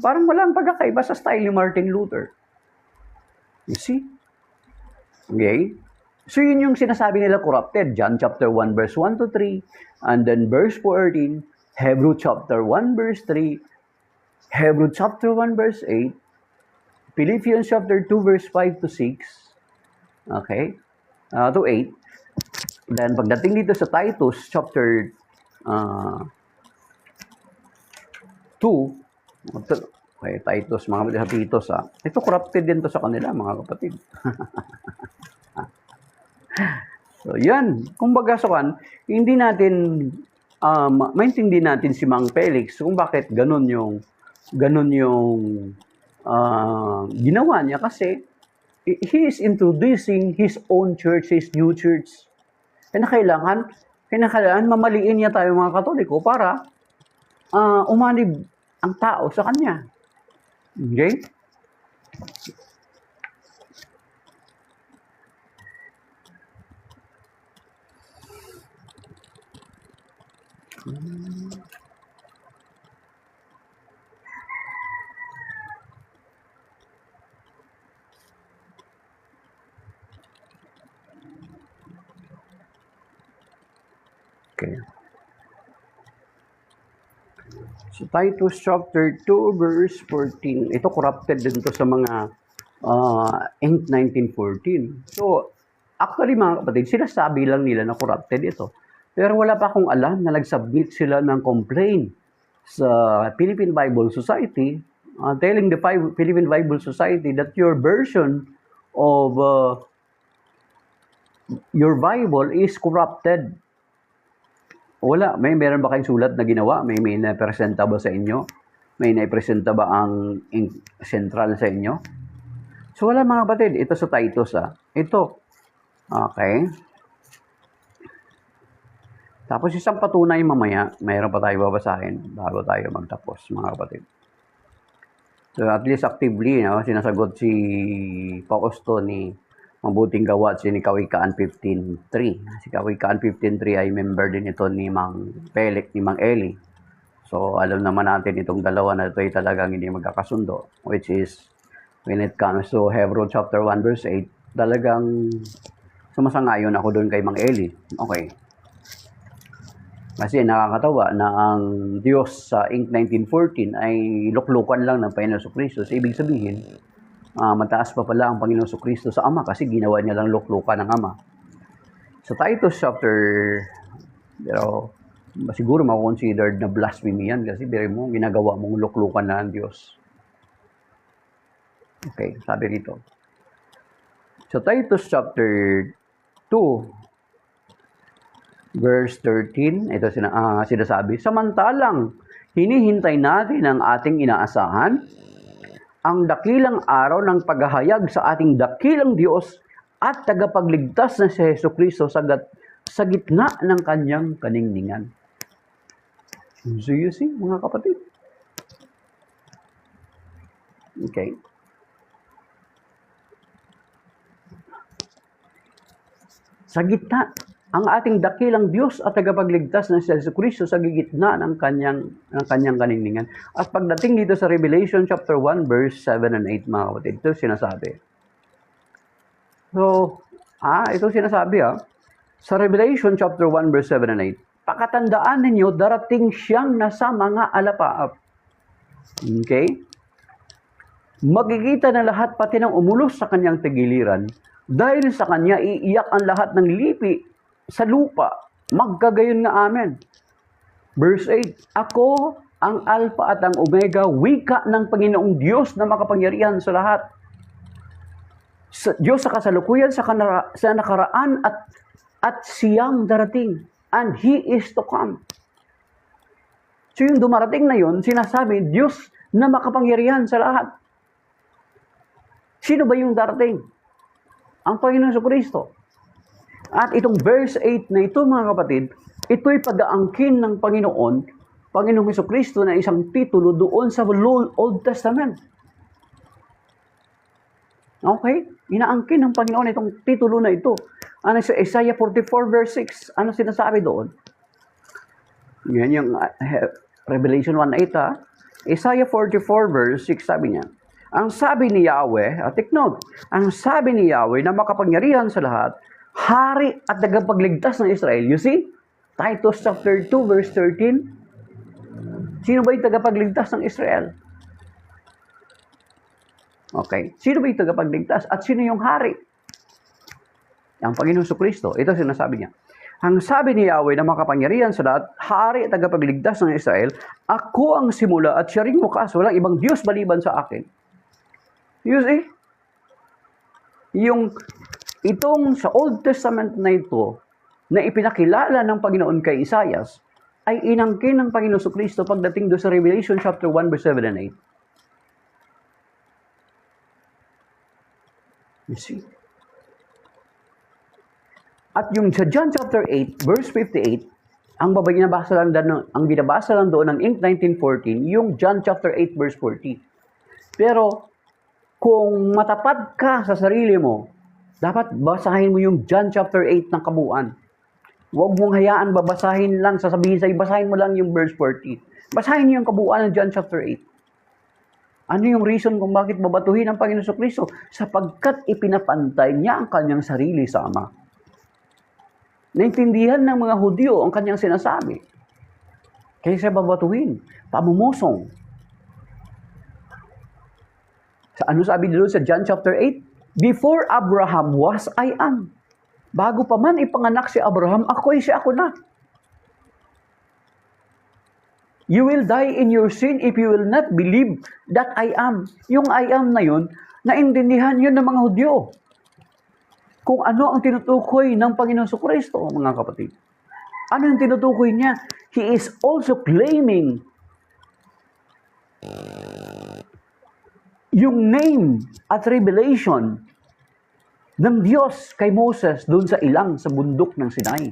Parang walang pagkakaiba sa style ni Martin Luther. You see? Okay? So yun yung sinasabi nila corrupted. John chapter 1 verse 1 to 3, and then verse 14, Hebrew chapter 1 verse 3, Hebrew chapter 1 verse 8, Philippians chapter 2 verse 5 to 6, okay, to 8. Then pagdating dito sa Titus chapter 2, okay, Titus, mga kapatid, sa Titus, ito corrupted din to sa kanila, mga kapatid. So, yan. Kumbaga, hindi natin, maintindihan natin si Mang Felix kung bakit ganun yung ginawa niya, kasi he is introducing his own church, his new church. Kaya kailangan mamaliin niya tayo, mga Katoliko, para umanib ang tao sa kanya. Okay? Okay. So, Titus chapter 2 verse 14. Ito corrupted din to sa mga Inc. 1914. So, actually, mga kapatid, sinasabi lang nila na corrupted ito. Pero wala pa akong alam na nag-submit sila ng complaint sa Philippine Bible Society, telling the Philippine Bible Society that your version of your Bible is corrupted. Wala. Meron ba kayong sulat na ginawa? May na-presenta ba sa inyo? May na-presenta ba ang central sa inyo? So wala, mga kapatid. Ito sa Titus, Ito. Okay. Tapos isang patunay mamaya, mayroon pa tayo babasahin bago tayo magtapos, mga kapatid. So at least actively, sinasagot si Pausto ni Mabuting Gawa, si Kawikaan 15.3. Si Kawikaan 15.3 ay member din ito ni Mang Felix, ni Mang Eli. So alam naman natin itong dalawa na ito ay talagang hindi magkakasundo, which is when it comes to Hebrew chapter 1 verse 8, talagang sumasangayon ako doon kay Mang Eli. Okay. Kasi nakakatawa na ang Diyos sa Inc. 1914 ay luklukan lang ng Panginoon Jesucristo. So, ibig sabihin, mataas pa pala ang Panginoon Jesucristo sa Ama kasi ginawa niya lang luklukan ng Ama. Sa Titus chapter, pero siguro makonsidered na blasphemy yan kasi ginagawa mong luklukan na ng Diyos. Okay, sabi rito. Sa Titus chapter 2, verse 13, ito sinasabi, samantalang hinihintay natin ang ating inaasahan, ang dakilang araw ng paghahayag sa ating dakilang Diyos at tagapagligtas na si Jesucristo sa gitna ng kanyang kaningningan. So you see, mga kapatid. Okay. Sa gitna, ang ating dakilang Diyos at tagapagligtas na si Jesucristo sa gitna ng kanyang kaningningan. At pagdating dito sa Revelation chapter 1 verse 7 and 8, mga kapatid, ito sinasabi. So, ito sinasabi sa Revelation chapter 1 verse 7 and 8, pakatandaan ninyo, darating siyang nasa mga alapaap. Okay? Magkikita na lahat pati ng umulos sa kanyang tigiliran. Dahil sa kanya, iiyak ang lahat ng lipi sa lupa. Magkagayon nga amen. Verse 8, ako ang Alpha at ang Omega, wika ng Panginoong Diyos na makapangyarihan sa lahat. Diyos sa kasalukuyan, sa nakaraan at siyang darating. And He is to come. So yung dumarating na yun, sinasabi, Diyos na makapangyarihan sa lahat. Sino ba yung darating? Ang Panginoon Jesucristo. At itong verse 8 na ito, mga kapatid, ito'y pag-aangkin ng Panginoong Jesucristo na isang titulo doon sa Old Testament. Okay? Inaangkin ng Panginoon itong titulo na ito. Ano sa Isaiah 44 verse 6? Ano sinasabi doon? Yan yung Revelation 1:8. Isaiah 44 verse 6 sabi niya, ang sabi ni Yahweh, take note, ang sabi ni Yahweh na makapangyarihan sa lahat, hari at tagapagligtas ng Israel. You see? Titus chapter 2 verse 13. Sino ba yung tagapagligtas ng Israel? Okay. Sino ba yung tagapagligtas? At sino yung hari? Ang Panginoon Jesucristo. Ito sinasabi niya. Ang sabi ni Yahweh na makapangyarihan sa lahat, hari at tagapagligtas ng Israel, ako ang simula at siya ring wakas. Walang ibang Diyos maliban sa akin. You see? Itong sa Old Testament na ito, na ipinakilala ng Panginoon kay Isaias, ay inangkin ng Panginoon Jesucristo pagdating do sa Revelation chapter 1 verse 7 and 8. You see? At yung sa John chapter 8 verse 58, ang binabasa lang doon ng Inc. 1914, yung John chapter 8 verse 40. Pero kung matapat ka sa sarili mo, dapat basahin mo yung John chapter 8 ng kabuuan. Huwag mong hayaan babasahin lang, sasabihin sa'yo, basahin mo lang yung verse 40. Basahin niyo yung kabuuan ng John chapter 8. Ano yung reason kung bakit babatuhin ang Panginoon Jesucristo? Sapagkat ipinapantay niya ang kanyang sarili sa Ama. Naintindihan ng mga Hudyo ang kanyang sinasabi. Kaya siya babatuhin, pamumusong. Ano sabi dito sa John chapter 8? Before Abraham was, I am. Bago pa man ipanganak si Abraham, ako na. You will die in your sin if you will not believe that I am. Yung I am na yun, naintindihan yun ng mga Hudyo. Kung ano ang tinutukoy ng Panginoon Jesucristo, mga kapatid. Ano yung tinutukoy niya? He is also claiming yung name at revelation ng Diyos kay Moses doon sa sa bundok ng Sinai,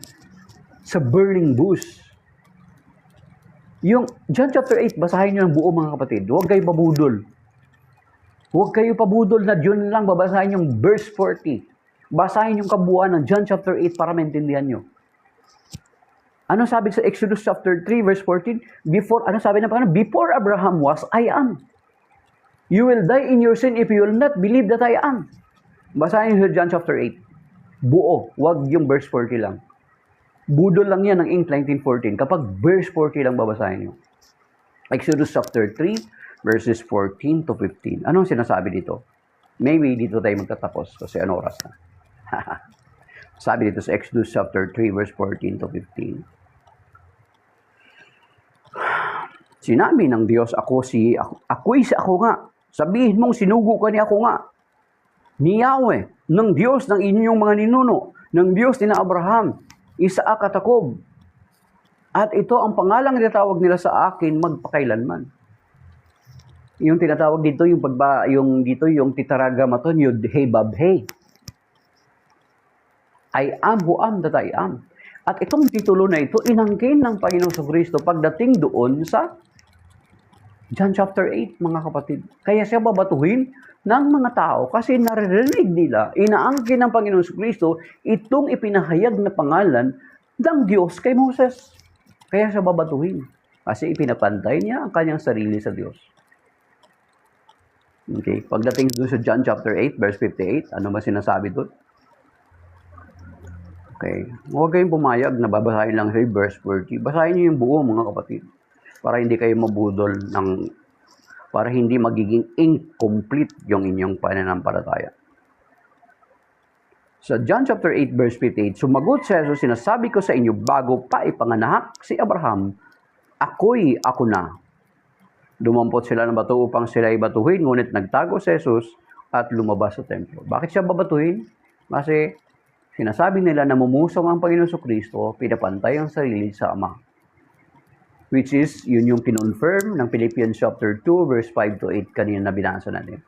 sa burning bush. Yung John chapter 8, basahin nyo ng buo, mga kapatid. Huwag kayo pabudol. Huwag kayo pabudol na John lang, babasahin yung verse 40. Basahin yung kabuuan ng John chapter 8 para maintindihan nyo. Ano sabi sa Exodus chapter 3 verse 14? Ano sabi ng Panginoon? Before Abraham was, I am. You will die in your sin if you will not believe that I am. Basahin nyo sa John chapter 8. Buo, wag yung verse 40 lang. Budol lang yan ng Inc. 1914 kapag verse 40 lang babasahin nyo. Exodus chapter 3 verses 14 to 15. Anong sinasabi dito? Maybe dito tayo magtatapos kasi ano oras na. Sabi dito sa Exodus chapter 3 verse 14 to 15. Sinabi ng Diyos, ako'y si ako nga. Sabihin mong sinugo ka ni ako nga. Ni Yahweh, ng Diyos ng inyong mga ninuno, ng Diyos ni Abraham, Isaac at Jacob. At ito ang pangalang tinatawag nila sa akin magpakailanman. Yung tinatawag dito, yung tetragrammaton, yud he bab he. I am who am that I am. At itong titulo na ito, inangkin ng Panginoong Jesucristo pagdating doon sa John chapter 8, mga kapatid. Kaya siya babatuhin ng mga tao kasi naririnig nila, inaangkin ng Panginoong Jesucristo itong ipinahayag na pangalan ng Diyos kay Moses. Kaya siya babatuhin kasi ipinapantay niya ang kanyang sarili sa Diyos. Okay, pagdating doon sa John chapter 8, verse 58, ano ba sinasabi doon? Okay? Huwag kayong pumayag na babasahin lang sa verse 40. Basahin niyo yung buo, mga kapatid. Para hindi kayo mabudol para hindi magiging incomplete yung inyong pananampalataya. Sa John chapter 8 verse 58, sumagot si Jesus, sinasabi ko sa inyo, bago pa ipanganak si Abraham, ako na. Dumampot sila ng bato upang sila ibatuhin, ngunit nagtago si Jesus at lumabas sa templo. Bakit siya babatuhin? Kasi sinasabi nila na mumusong ang Panginoon Kristo, pinapantay ang sarili sa Ama. Which is, yun yung kinonfirm ng Philippians chapter 2 verse 5 to 8 kanina na binasa natin.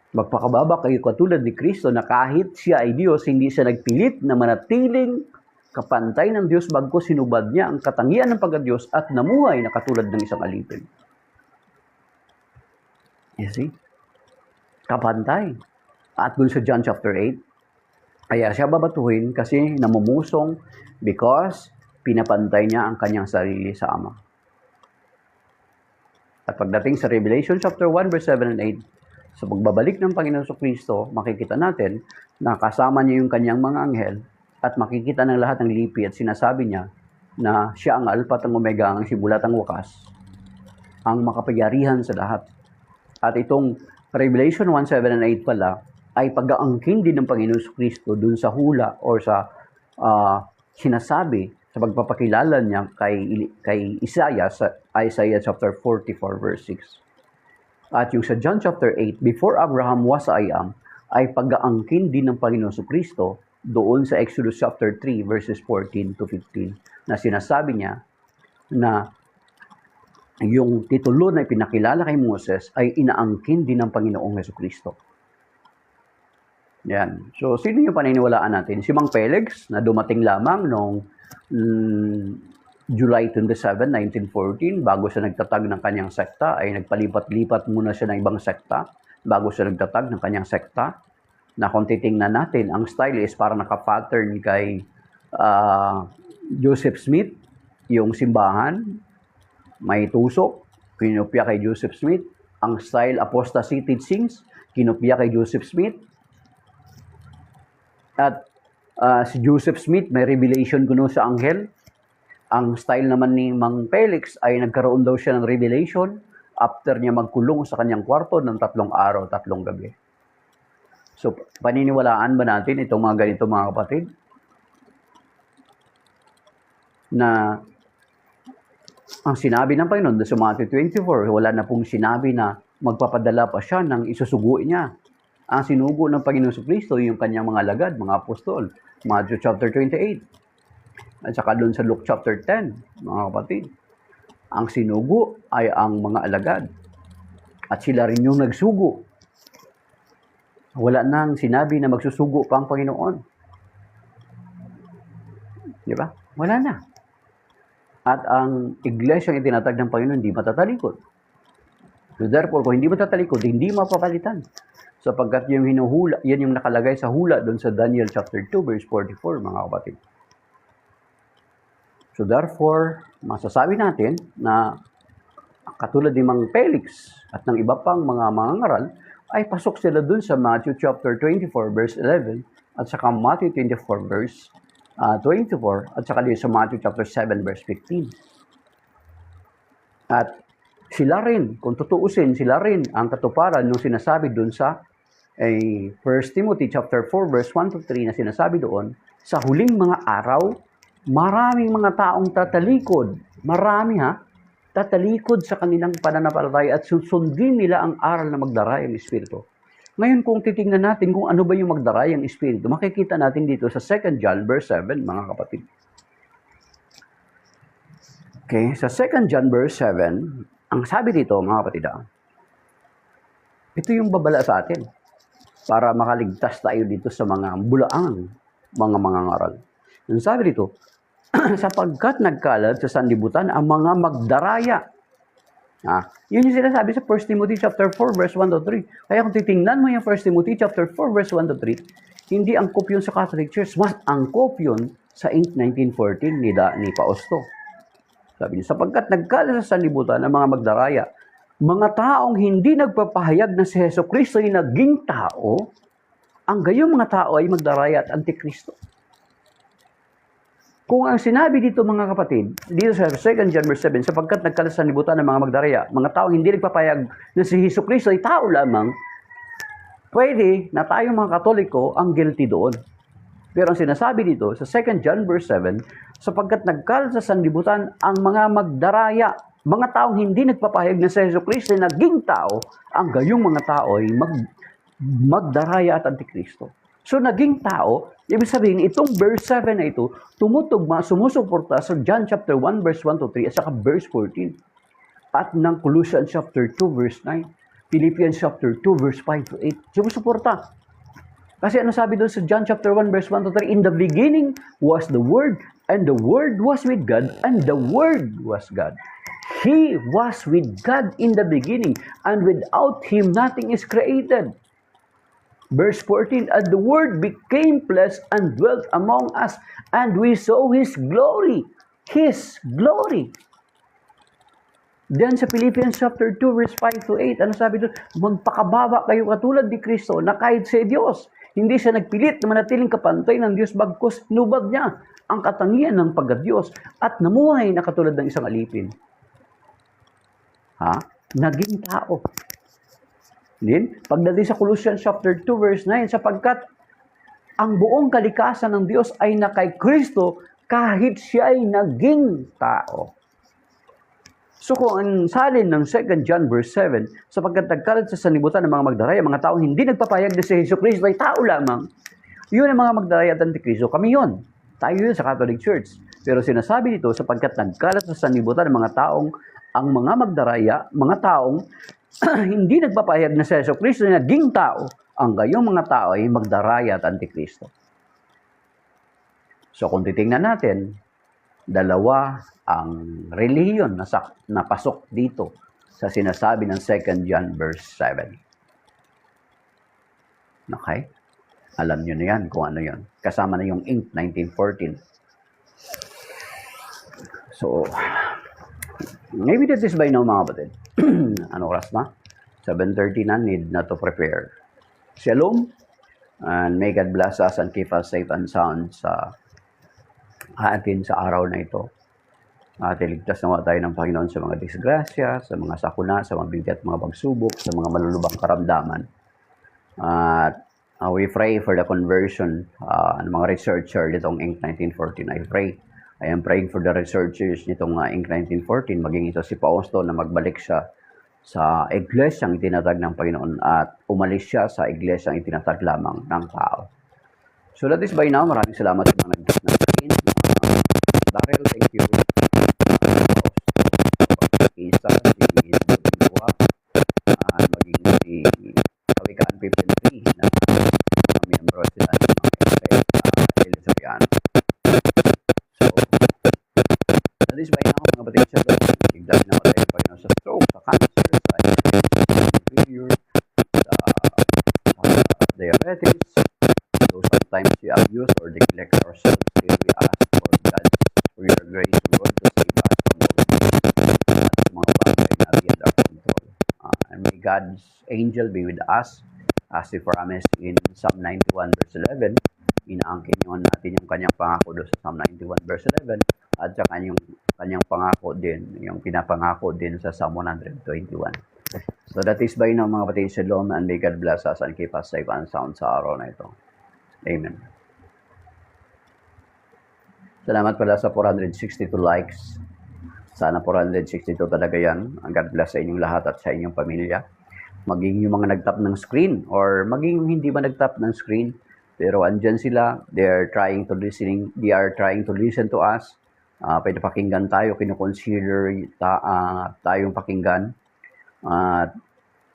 Magpakababa kayo katulad ni Kristo na kahit siya ay Diyos, hindi siya nagpilit na manatiling kapantay ng Diyos, bagkus sinubad niya ang katangian ng pagka-Diyos at namuhay na katulad ng isang alipin. You see? Kapantay. At dun sa John chapter 8, kaya siya babatuhin kasi namumusong because pinapantay niya ang kanyang sarili sa Ama. At pagdating sa Revelation chapter 1 verse 7 and 8, sa pagbabalik ng Panginoon Kristo, makikita natin na kasama niya yung kanyang mga anghel at makikita ng lahat ng lipi at sinasabi niya na siya ang Alpha at ang Omega, ang simulat ang wakas, ang makapangyarihan sa lahat. At itong Revelation 1, 7 and 8 pala ay pag-aangkin din ng Panginoon Kristo dun sa hula or sa sinasabi sa pagpapakilala niya kay Isaiah sa Isaiah chapter 44 verse 6. At yung sa John chapter 8, before Abraham was I am, ay pag-aangkin din ng Panginoon Kristo doon sa Exodus chapter 3 verses 14 to 15 na sinasabi niya na yung titulo na ipinakilala kay Moses ay inaangkin din ng Panginoong Kristo. Yan. So, sino yung paniniwalaan natin? Si Mang Felix na dumating lamang noong July 27, 1914, bago siya nagtatag ng kanyang sekta, ay nagpalipat-lipat muna siya ng ibang sekta bago siya nagtatag ng kanyang sekta. Na kung titingnan natin, ang style is parang naka-pattern kay Joseph Smith, yung simbahan, may tusok, kinopya kay Joseph Smith. Ang style apostasy teachings, kinopya kay Joseph Smith. At si Joseph Smith, may revelation kuno sa anghel. Ang style naman ni Mang Felix ay nagkaroon daw siya ng revelation after niya magkulong sa kanyang kwarto ng 3 araw, 3 gabi. So, paniniwalaan ba natin itong mga ganito mga kapatid? Na ang sinabi ng Panginoon sa Matthew 24, wala na pong sinabi na magpapadala pa siya ng isusugo niya. Ang sinugo ng Panginoon Kristo yung kanyang mga alagad, mga apostol. Matthew chapter 28. At saka doon sa Luke chapter 10, mga kapatid. Ang sinugo ay ang mga alagad. At sila rin yung nagsugo. Wala nang sinabi na magsusugo pa ang Panginoon. Di ba? Wala na. At ang iglesyang itinatag ng Panginoon, hindi matatalikod. So therefore, kung hindi matatalikod, hindi mapapalitan. Sapagkat yung hinuhula, yan yung nakalagay sa hula doon sa Daniel chapter 2 verse 44, mga kapatid. So therefore, masasabi natin na katulad ni Mang Felix at ng iba pang mga mangangaral, ay pasok sila doon sa Matthew chapter 24 verse 11 at saka Matthew 24 verse 24 at saka din sa Matthew chapter 7 verse 15. At sila rin, kung tutuusin, sila rin ang katuparan ng sinasabi doon sa 1 Timothy chapter 4 verse 1 to 3 na sinasabi doon, sa huling mga araw, maraming mga taong tatalikod. Marami tatalikod sa kanilang pananampalataya at susundin nila ang aral na magdaray ang Espiritu. Ngayon kung titingnan natin kung ano ba yung magdaray ang Espiritu, makikita natin dito sa 2 John verse 7, mga kapatid. Okay, sa 2 John verse 7, ang sabi dito, mga kapatid, ito yung babala sa atin para makaligtas tayo dito sa mga bulaang mga mangangaral. Ang sabi dito, sapagkat nagkalat sa sanlibutan ang mga magdaraya. Yun yung sinasabi sa 1 Timothy chapter 4 verse 1 to 3. Kaya kung titingnan mo yung 1 Timothy chapter 4 verse 1 to 3, hindi angkop yun sa Catholic Church, mas angkop yun sa 1914 ni Fausto. Sabi niya, sapagkat nagkalat sa sanlibutan ang mga magdaraya, mga taong hindi nagpapahayag na si Jesucristo ay naging tao, ang gayong mga tao ay magdaraya at antikristo. Kung ang sinabi dito mga kapatid, dito sa 2 John verse 7, sapagkat nagkalat sa libutan ng mga magdaraya, mga taong hindi nagpapayag na si Jesucristo ay tao lamang, pwede na tayong mga Katoliko ang guilty doon. Pero ang sinasabi dito sa 2 John verse 7, sapagkat nagkalat sa sanlibutan ang mga magdaraya, mga taong hindi nagpapahayag na si Jesucristo ay naging tao, ang gayong mga tao ay magdaraya at antikristo. So naging tao, ibig sabihin itong verse 7 na ito, tumutugma, sumusuporta sa John chapter 1 verse 1 to 3 at saka verse 14. At ng Colossians chapter 2 verse 9, Philippians chapter 2 verse 5 to 8. Sumusuporta. Kasi ano sabi doon sa John chapter 1 verse 1 to 3, in the beginning was the Word, and the Word was with God, and the Word was God. He was with God in the beginning, and without Him nothing is created. Verse 14, and the Word became flesh and dwelt among us, and we saw His glory. His glory. Then sa Philippians chapter 2 verse 5 to 8, ano sabi doon? Magpakababa kayo katulad ni Kristo na kahit sa Diyos, hindi siya nagpilit na manatiling kapantay ng Diyos bagkus nubag niya ang katangian ng pagka-Diyos at namuhay na katulad ng isang alipin. Naging tao. Then, pagdating sa Colossians chapter 2 verse 9, sapagkat ang buong kalikasan ng Diyos ay na kay Kristo kahit siya ay naging tao. So kung ang salin ng 2 John verse 7, sapagkat nagkalat sa sanlibutan ng mga magdaraya, mga taong hindi nagpapahayag na si Jesucristo ay tao lamang, yun ang mga magdaraya at antikristo. Kami yun. Tayo yun sa Catholic Church. Pero sinasabi dito, sapagkat nagkalat sa sanlibutan ng mga taong ang mga magdaraya, mga taong hindi nagpapahayag na si Jesucristo na naging tao, ang gayong mga tao ay magdaraya at antikristo. So kung titingnan natin, dalawa ang relihiyon na pasok dito sa sinasabi ng 2 John verse 7. Okay? Alam nyo na yan kung ano yan. Kasama na yung Inc. 1914. So, maybe that is by now mga kapatid. Ano oras na? 7:30 na, need na to prepare. Shalom, and may God bless us and keep us safe and sound sa atin sa araw na ito. At iligtas naman tayo ng Panginoon sa mga disgrasya, sa mga sakuna, sa mga bigat, mga pagsubok, sa mga malulubang karamdaman. At we pray for the conversion ng mga researcher nitong Inc. 1914. I am praying for the researchers nitong Inc. 1914, maging ito si Fausto na magbalik siya sa iglesyang itinatag ng Panginoon at umalis siya sa iglesyang itinatag lamang ng tao. So that is by now. Maraming salamat sa mga nag-screen. Daryl, thank you. Isa, si Dua, maging si Kawikaan 53 na miyembro sila ng mga Elisariano. So, that is by now, mga batid siya doon. Igdali na tayo pa yun sa stroke, sa cancer, sa failure, sa diabetes. So sometimes we abuse or neglect ourselves. Still we ask for your grace, Lord, to save us from those at mga bagay na beyond our control. And may God's angel be with us as He promised in Psalm 91 verse 11. Inaangkin natin yung kanyang pangako doon sa Psalm 91 verse 11 at saka yung kanyang pangako din, yung pinapangako din sa Psalm 121. So that is by now mga kapatid, shalom, and may God bless us and keep us safe and sound sa araw na ito. Amen. Salamat pala sa 462 likes. Sana 462 talaga yan. Ang God bless sa inyong lahat at sa inyong pamilya. Maging yung mga nag-tap ng screen or maging hindi ba nag-tap ng screen, pero andyan sila. They are trying to listen to us. Pwede pakinggan tayo, kinukonsider tayong pakinggan.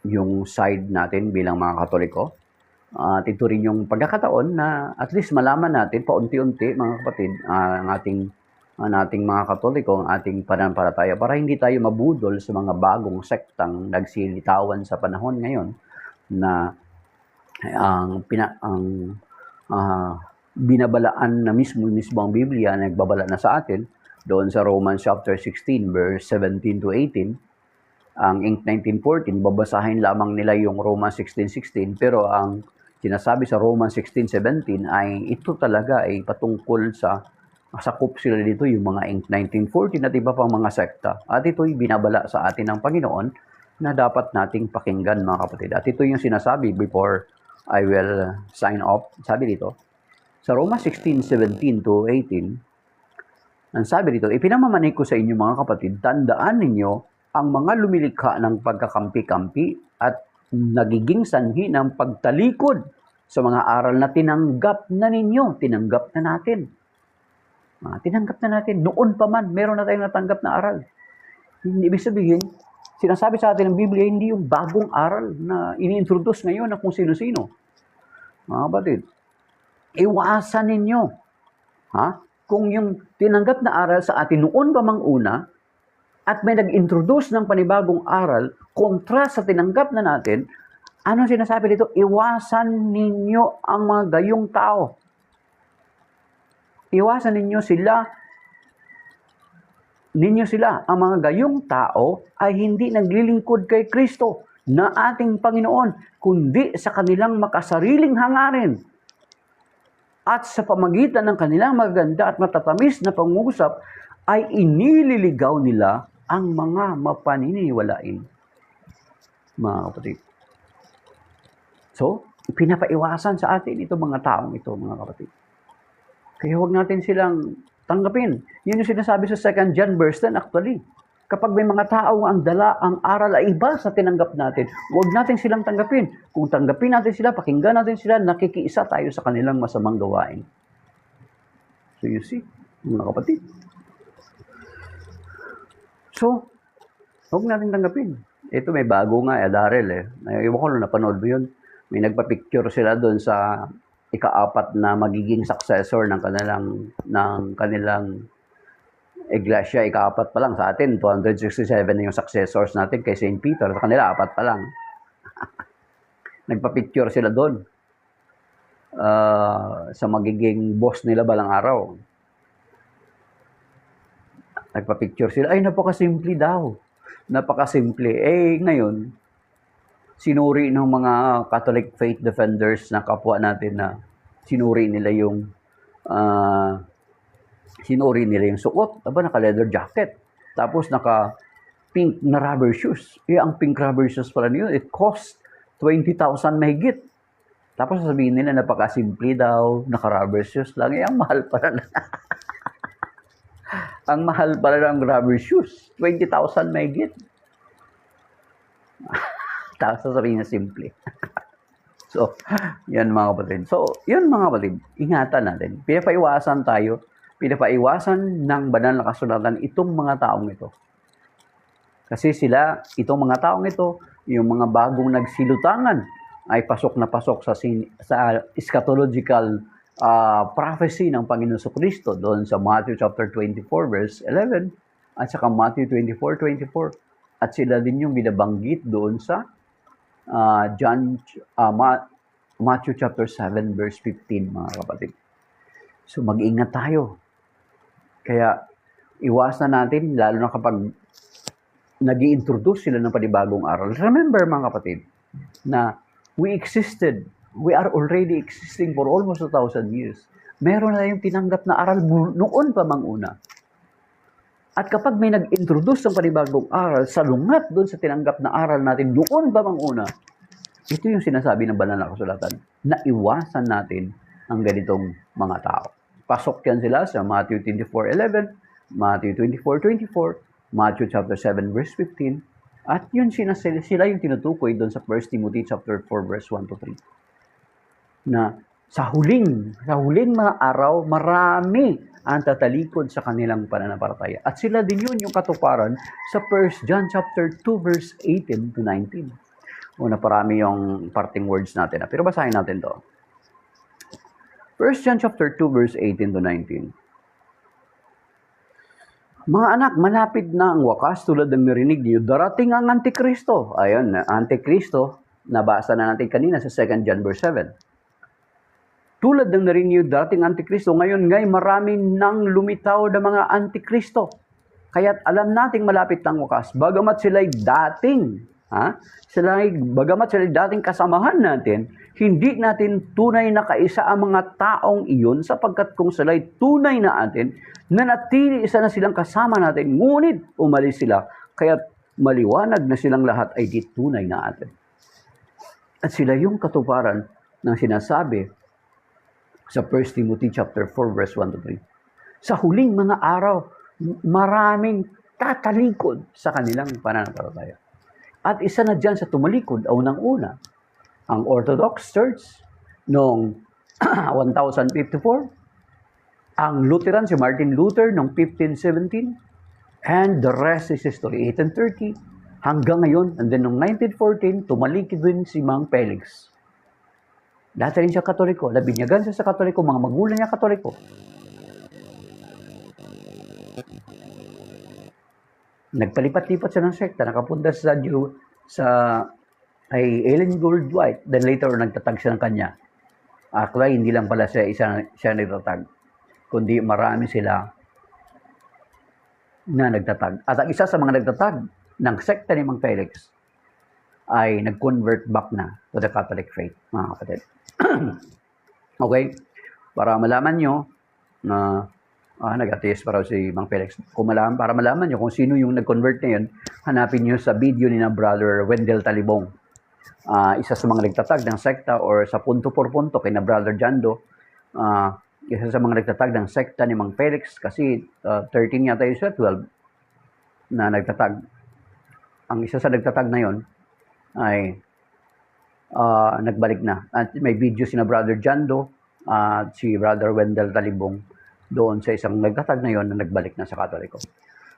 Yung side natin bilang mga Katoliko. At ito rin yung pagkakataon na at least malaman natin paunti-unti mga kapatid ang ating mga Katoliko, ang ating pananampalataya para hindi tayo mabudol sa mga bagong sektang nagsilitawan sa panahon ngayon na binabalaan na mismo ang Biblia na nagbabala na sa atin doon sa Romans chapter 16 verse 17 to 18. Ang Inc. 1914 babasahin lamang nila yung Romans 16:16 pero ang sinasabi sa Romans 16:17 ay ito talaga ay patungkol sa sakop sila dito yung mga Inc. 1914 at iba pang mga sekta. At ito'y binabala sa atin ng Panginoon na dapat nating pakinggan mga kapatid. At ito yung sinasabi before I will sign off. Sabi dito, sa Romans 16:17 to 18, ang sabi dito, ipinamamanig ko sa inyo mga kapatid, tandaan ninyo ang mga lumilikha ng pagkakampi-kampi at nagiging sanhi ng pagtalikod sa mga aral na tinanggap na ninyo, tinanggap na natin. Tinanggap na natin. Noon pa man, meron na tayong natanggap na aral. Hindi ibig sabihin, sinasabi sa atin ng Biblia, hindi yung bagong aral na ini-introduce ngayon na kung sino-sino. Mga kapatid, iwasan ninyo. Kung yung tinanggap na aral sa atin noon pa mang una, at may nag-introduce ng panibagong aral, kontra sa tinanggap na natin, ano sinasabi dito? Iwasan ninyo ang mga gayong tao. Iwasan ninyo sila. Ang mga gayong tao ay hindi naglilingkod kay Kristo na ating Panginoon, kundi sa kanilang makasariling hangarin. At sa pamagitan ng kanilang maganda at matatamis na pangungusap, ay inililigaw nila ang mga mapaniniwalain. Mga kapatid. So, pinapaiwasan sa atin itong mga taong ito, mga kapatid. Kaya huwag natin silang tanggapin. Yun yung sinasabi sa 2 John verse 10 actually. Kapag may mga tao ang dala, ang aral ay iba sa tinanggap natin, huwag natin silang tanggapin. Kung tanggapin natin sila, pakinggan natin sila, nakikiisa tayo sa kanilang masamang gawain. So you see, mga kapatid. So, huwag natin tanggapin. Ito may bago nga, Darrell Iwan ko na napanood mo yun. May nagpa-picture sila doon sa ika-4 na magiging successor ng kanilang iglesia. Ika-4 pa lang sa atin. 267 na yung successors natin kay St. Peter. Sa kanila, 4 pa lang. Nagpa-picture sila doon. Sa magiging boss nila balang araw. Nagpa-picture sila. Ay, napakasimple daw. Napakasimple. Ngayon, sinuri ng mga Catholic faith defenders na kapwa natin na sinuri nila yung suot. Naka-leather jacket. Tapos naka-pink na rubber shoes. Ang pink rubber shoes pala niyo, it cost 20,000 mahigit. Tapos sasabihin nila, napakasimple daw, naka-rubber shoes lang. Ang mahal pala na. Ang mahal pala ng rubber shoes. 20,000 mahigit. Tapos sasabihin na simple. So, yan mga kapatid. So, yun mga kapatid. Ingatan natin. Pinapaiwasan tayo. Pinapaiwasan ng banal na kasulatan itong mga taong ito. Kasi itong mga taong ito, yung mga bagong nagsilutangan, ay pasok na pasok sa eschatological prophecy ng Panginoon Kristo doon sa Matthew chapter 24 verse 11 at saka Matthew 24:24. At sila din yung binabanggit doon sa Matthew chapter 7 verse 15, mga kapatid. So mag-ingat tayo. Kaya iwasan natin, lalo na kapag nag-i-introduce sila ng panibagong aral. Remember mga kapatid, na we are already existing for almost 1,000 years. Meron na yung tinanggap na aral noon pa mang una. At kapag may nag-introduce ng panibagong aral, salungat doon sa tinanggap na aral natin noon pa mang una, ito yung sinasabi ng banal na kasulatan, na iwasan natin ang ganitong mga tao. Pasok yan sila sa Matthew 24:11, Matthew 24:24, Matthew chapter 7 verse 15, at yun sila yung tinutukoy doon sa 1 Timothy chapter 4 verse 1 to 3. Na sa huling mga araw, marami ang tatalikod sa kanilang pananampalataya. At sila din yun yung katuparan sa 1 John chapter 2 verse 18 to 19. Parami yung parting words natin. Pero basahin natin to. 1 John chapter 2 verse 18 to 19. Mga anak, malapit na ang wakas tulad ng narinig niyo, darating ang Antikristo. Ayun, Antikristo, nabasa na natin kanina sa 2 John verse 7. Tulad ng narinig niyo, darating Antikristo, ngayon marami nang lumitaw na mga Antikristo. Kaya't alam nating malapit ang wakas, bagamat sila'y dating Ha? Sila ay, bagamat sila dating kasamahan natin, hindi natin tunay na kaisa ang mga taong iyon sapagkat kung sila ay tunay na atin, nanatili isa na silang kasama natin, ngunit umalis sila, kaya maliwanag na silang lahat ay di tunay na atin. At sila yung katuparan ng sinasabi sa 1 Timothy chapter 4 verse 1 to 3. Sa huling mga araw, maraming tatalikod sa kanilang pananampalataya. At isa na dyan sa tumalikod, unang-una, ang Orthodox Church noong 1054, ang Lutheran, si Martin Luther noong 1517, and the rest is history, 1830, hanggang ngayon, and then noong 1914, tumalikod din si Mang Felix. Dati rin siya Katoliko, nabinyagan siya sa Katoliko, mga magulang niya Katoliko. Nagpalipat-lipat siya ng sekta, nakapunta sa ay Ellen Goldwhite, then later nagtatag siya ng kanya. Actually, hindi lang pala siya nagtatag, kundi marami sila na nagtatag. At ang isa sa mga nagtatag ng sekta ni Mang Felix ay nag-convert back na to the Catholic faith, mga kapatid. Okay? Para malaman nyo na nag-atheist pa raw si Mang Felix. Para malaman nyo kung sino yung nag-convert na yun, hanapin nyo sa video ni na Brother Wendell Talibong. Isa sa mga nagtatag ng sekta or sa punto por punto kay na Brother Jando. Isa sa mga nagtatag ng sekta ni Mang Felix kasi 13 yata yun siya, 12 na nagtatag. Ang isa sa nagtatag na yon ay nagbalik na. At may video si na Brother Jando at si Brother Wendell Talibong doon sa isang nagtatag na yon na nagbalik na sa Katoliko.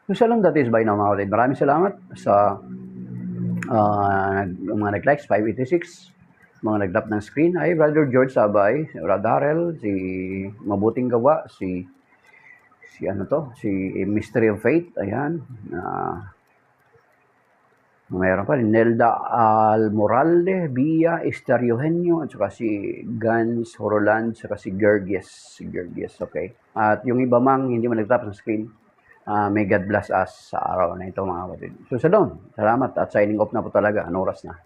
So, Shalom, that is by now, mga kapatid. Maraming salamat sa mga nag-likes, 586, mga nag-tap ng screen. Ay, Brother George Sabay, si Radarel, si Mabuting Gawa, si Mystery of Faith, ayan. Mayroon pa rin, Nelda Almoralde, Bia, Esteriohenio, at saka si Gans Horoland, at saka si Gergies. Okay. At yung iba mang hindi mo nag-tap ng screen, may God bless us sa araw na ito, mga kapatid. So, salamat at signing off na po talaga. Anong oras na?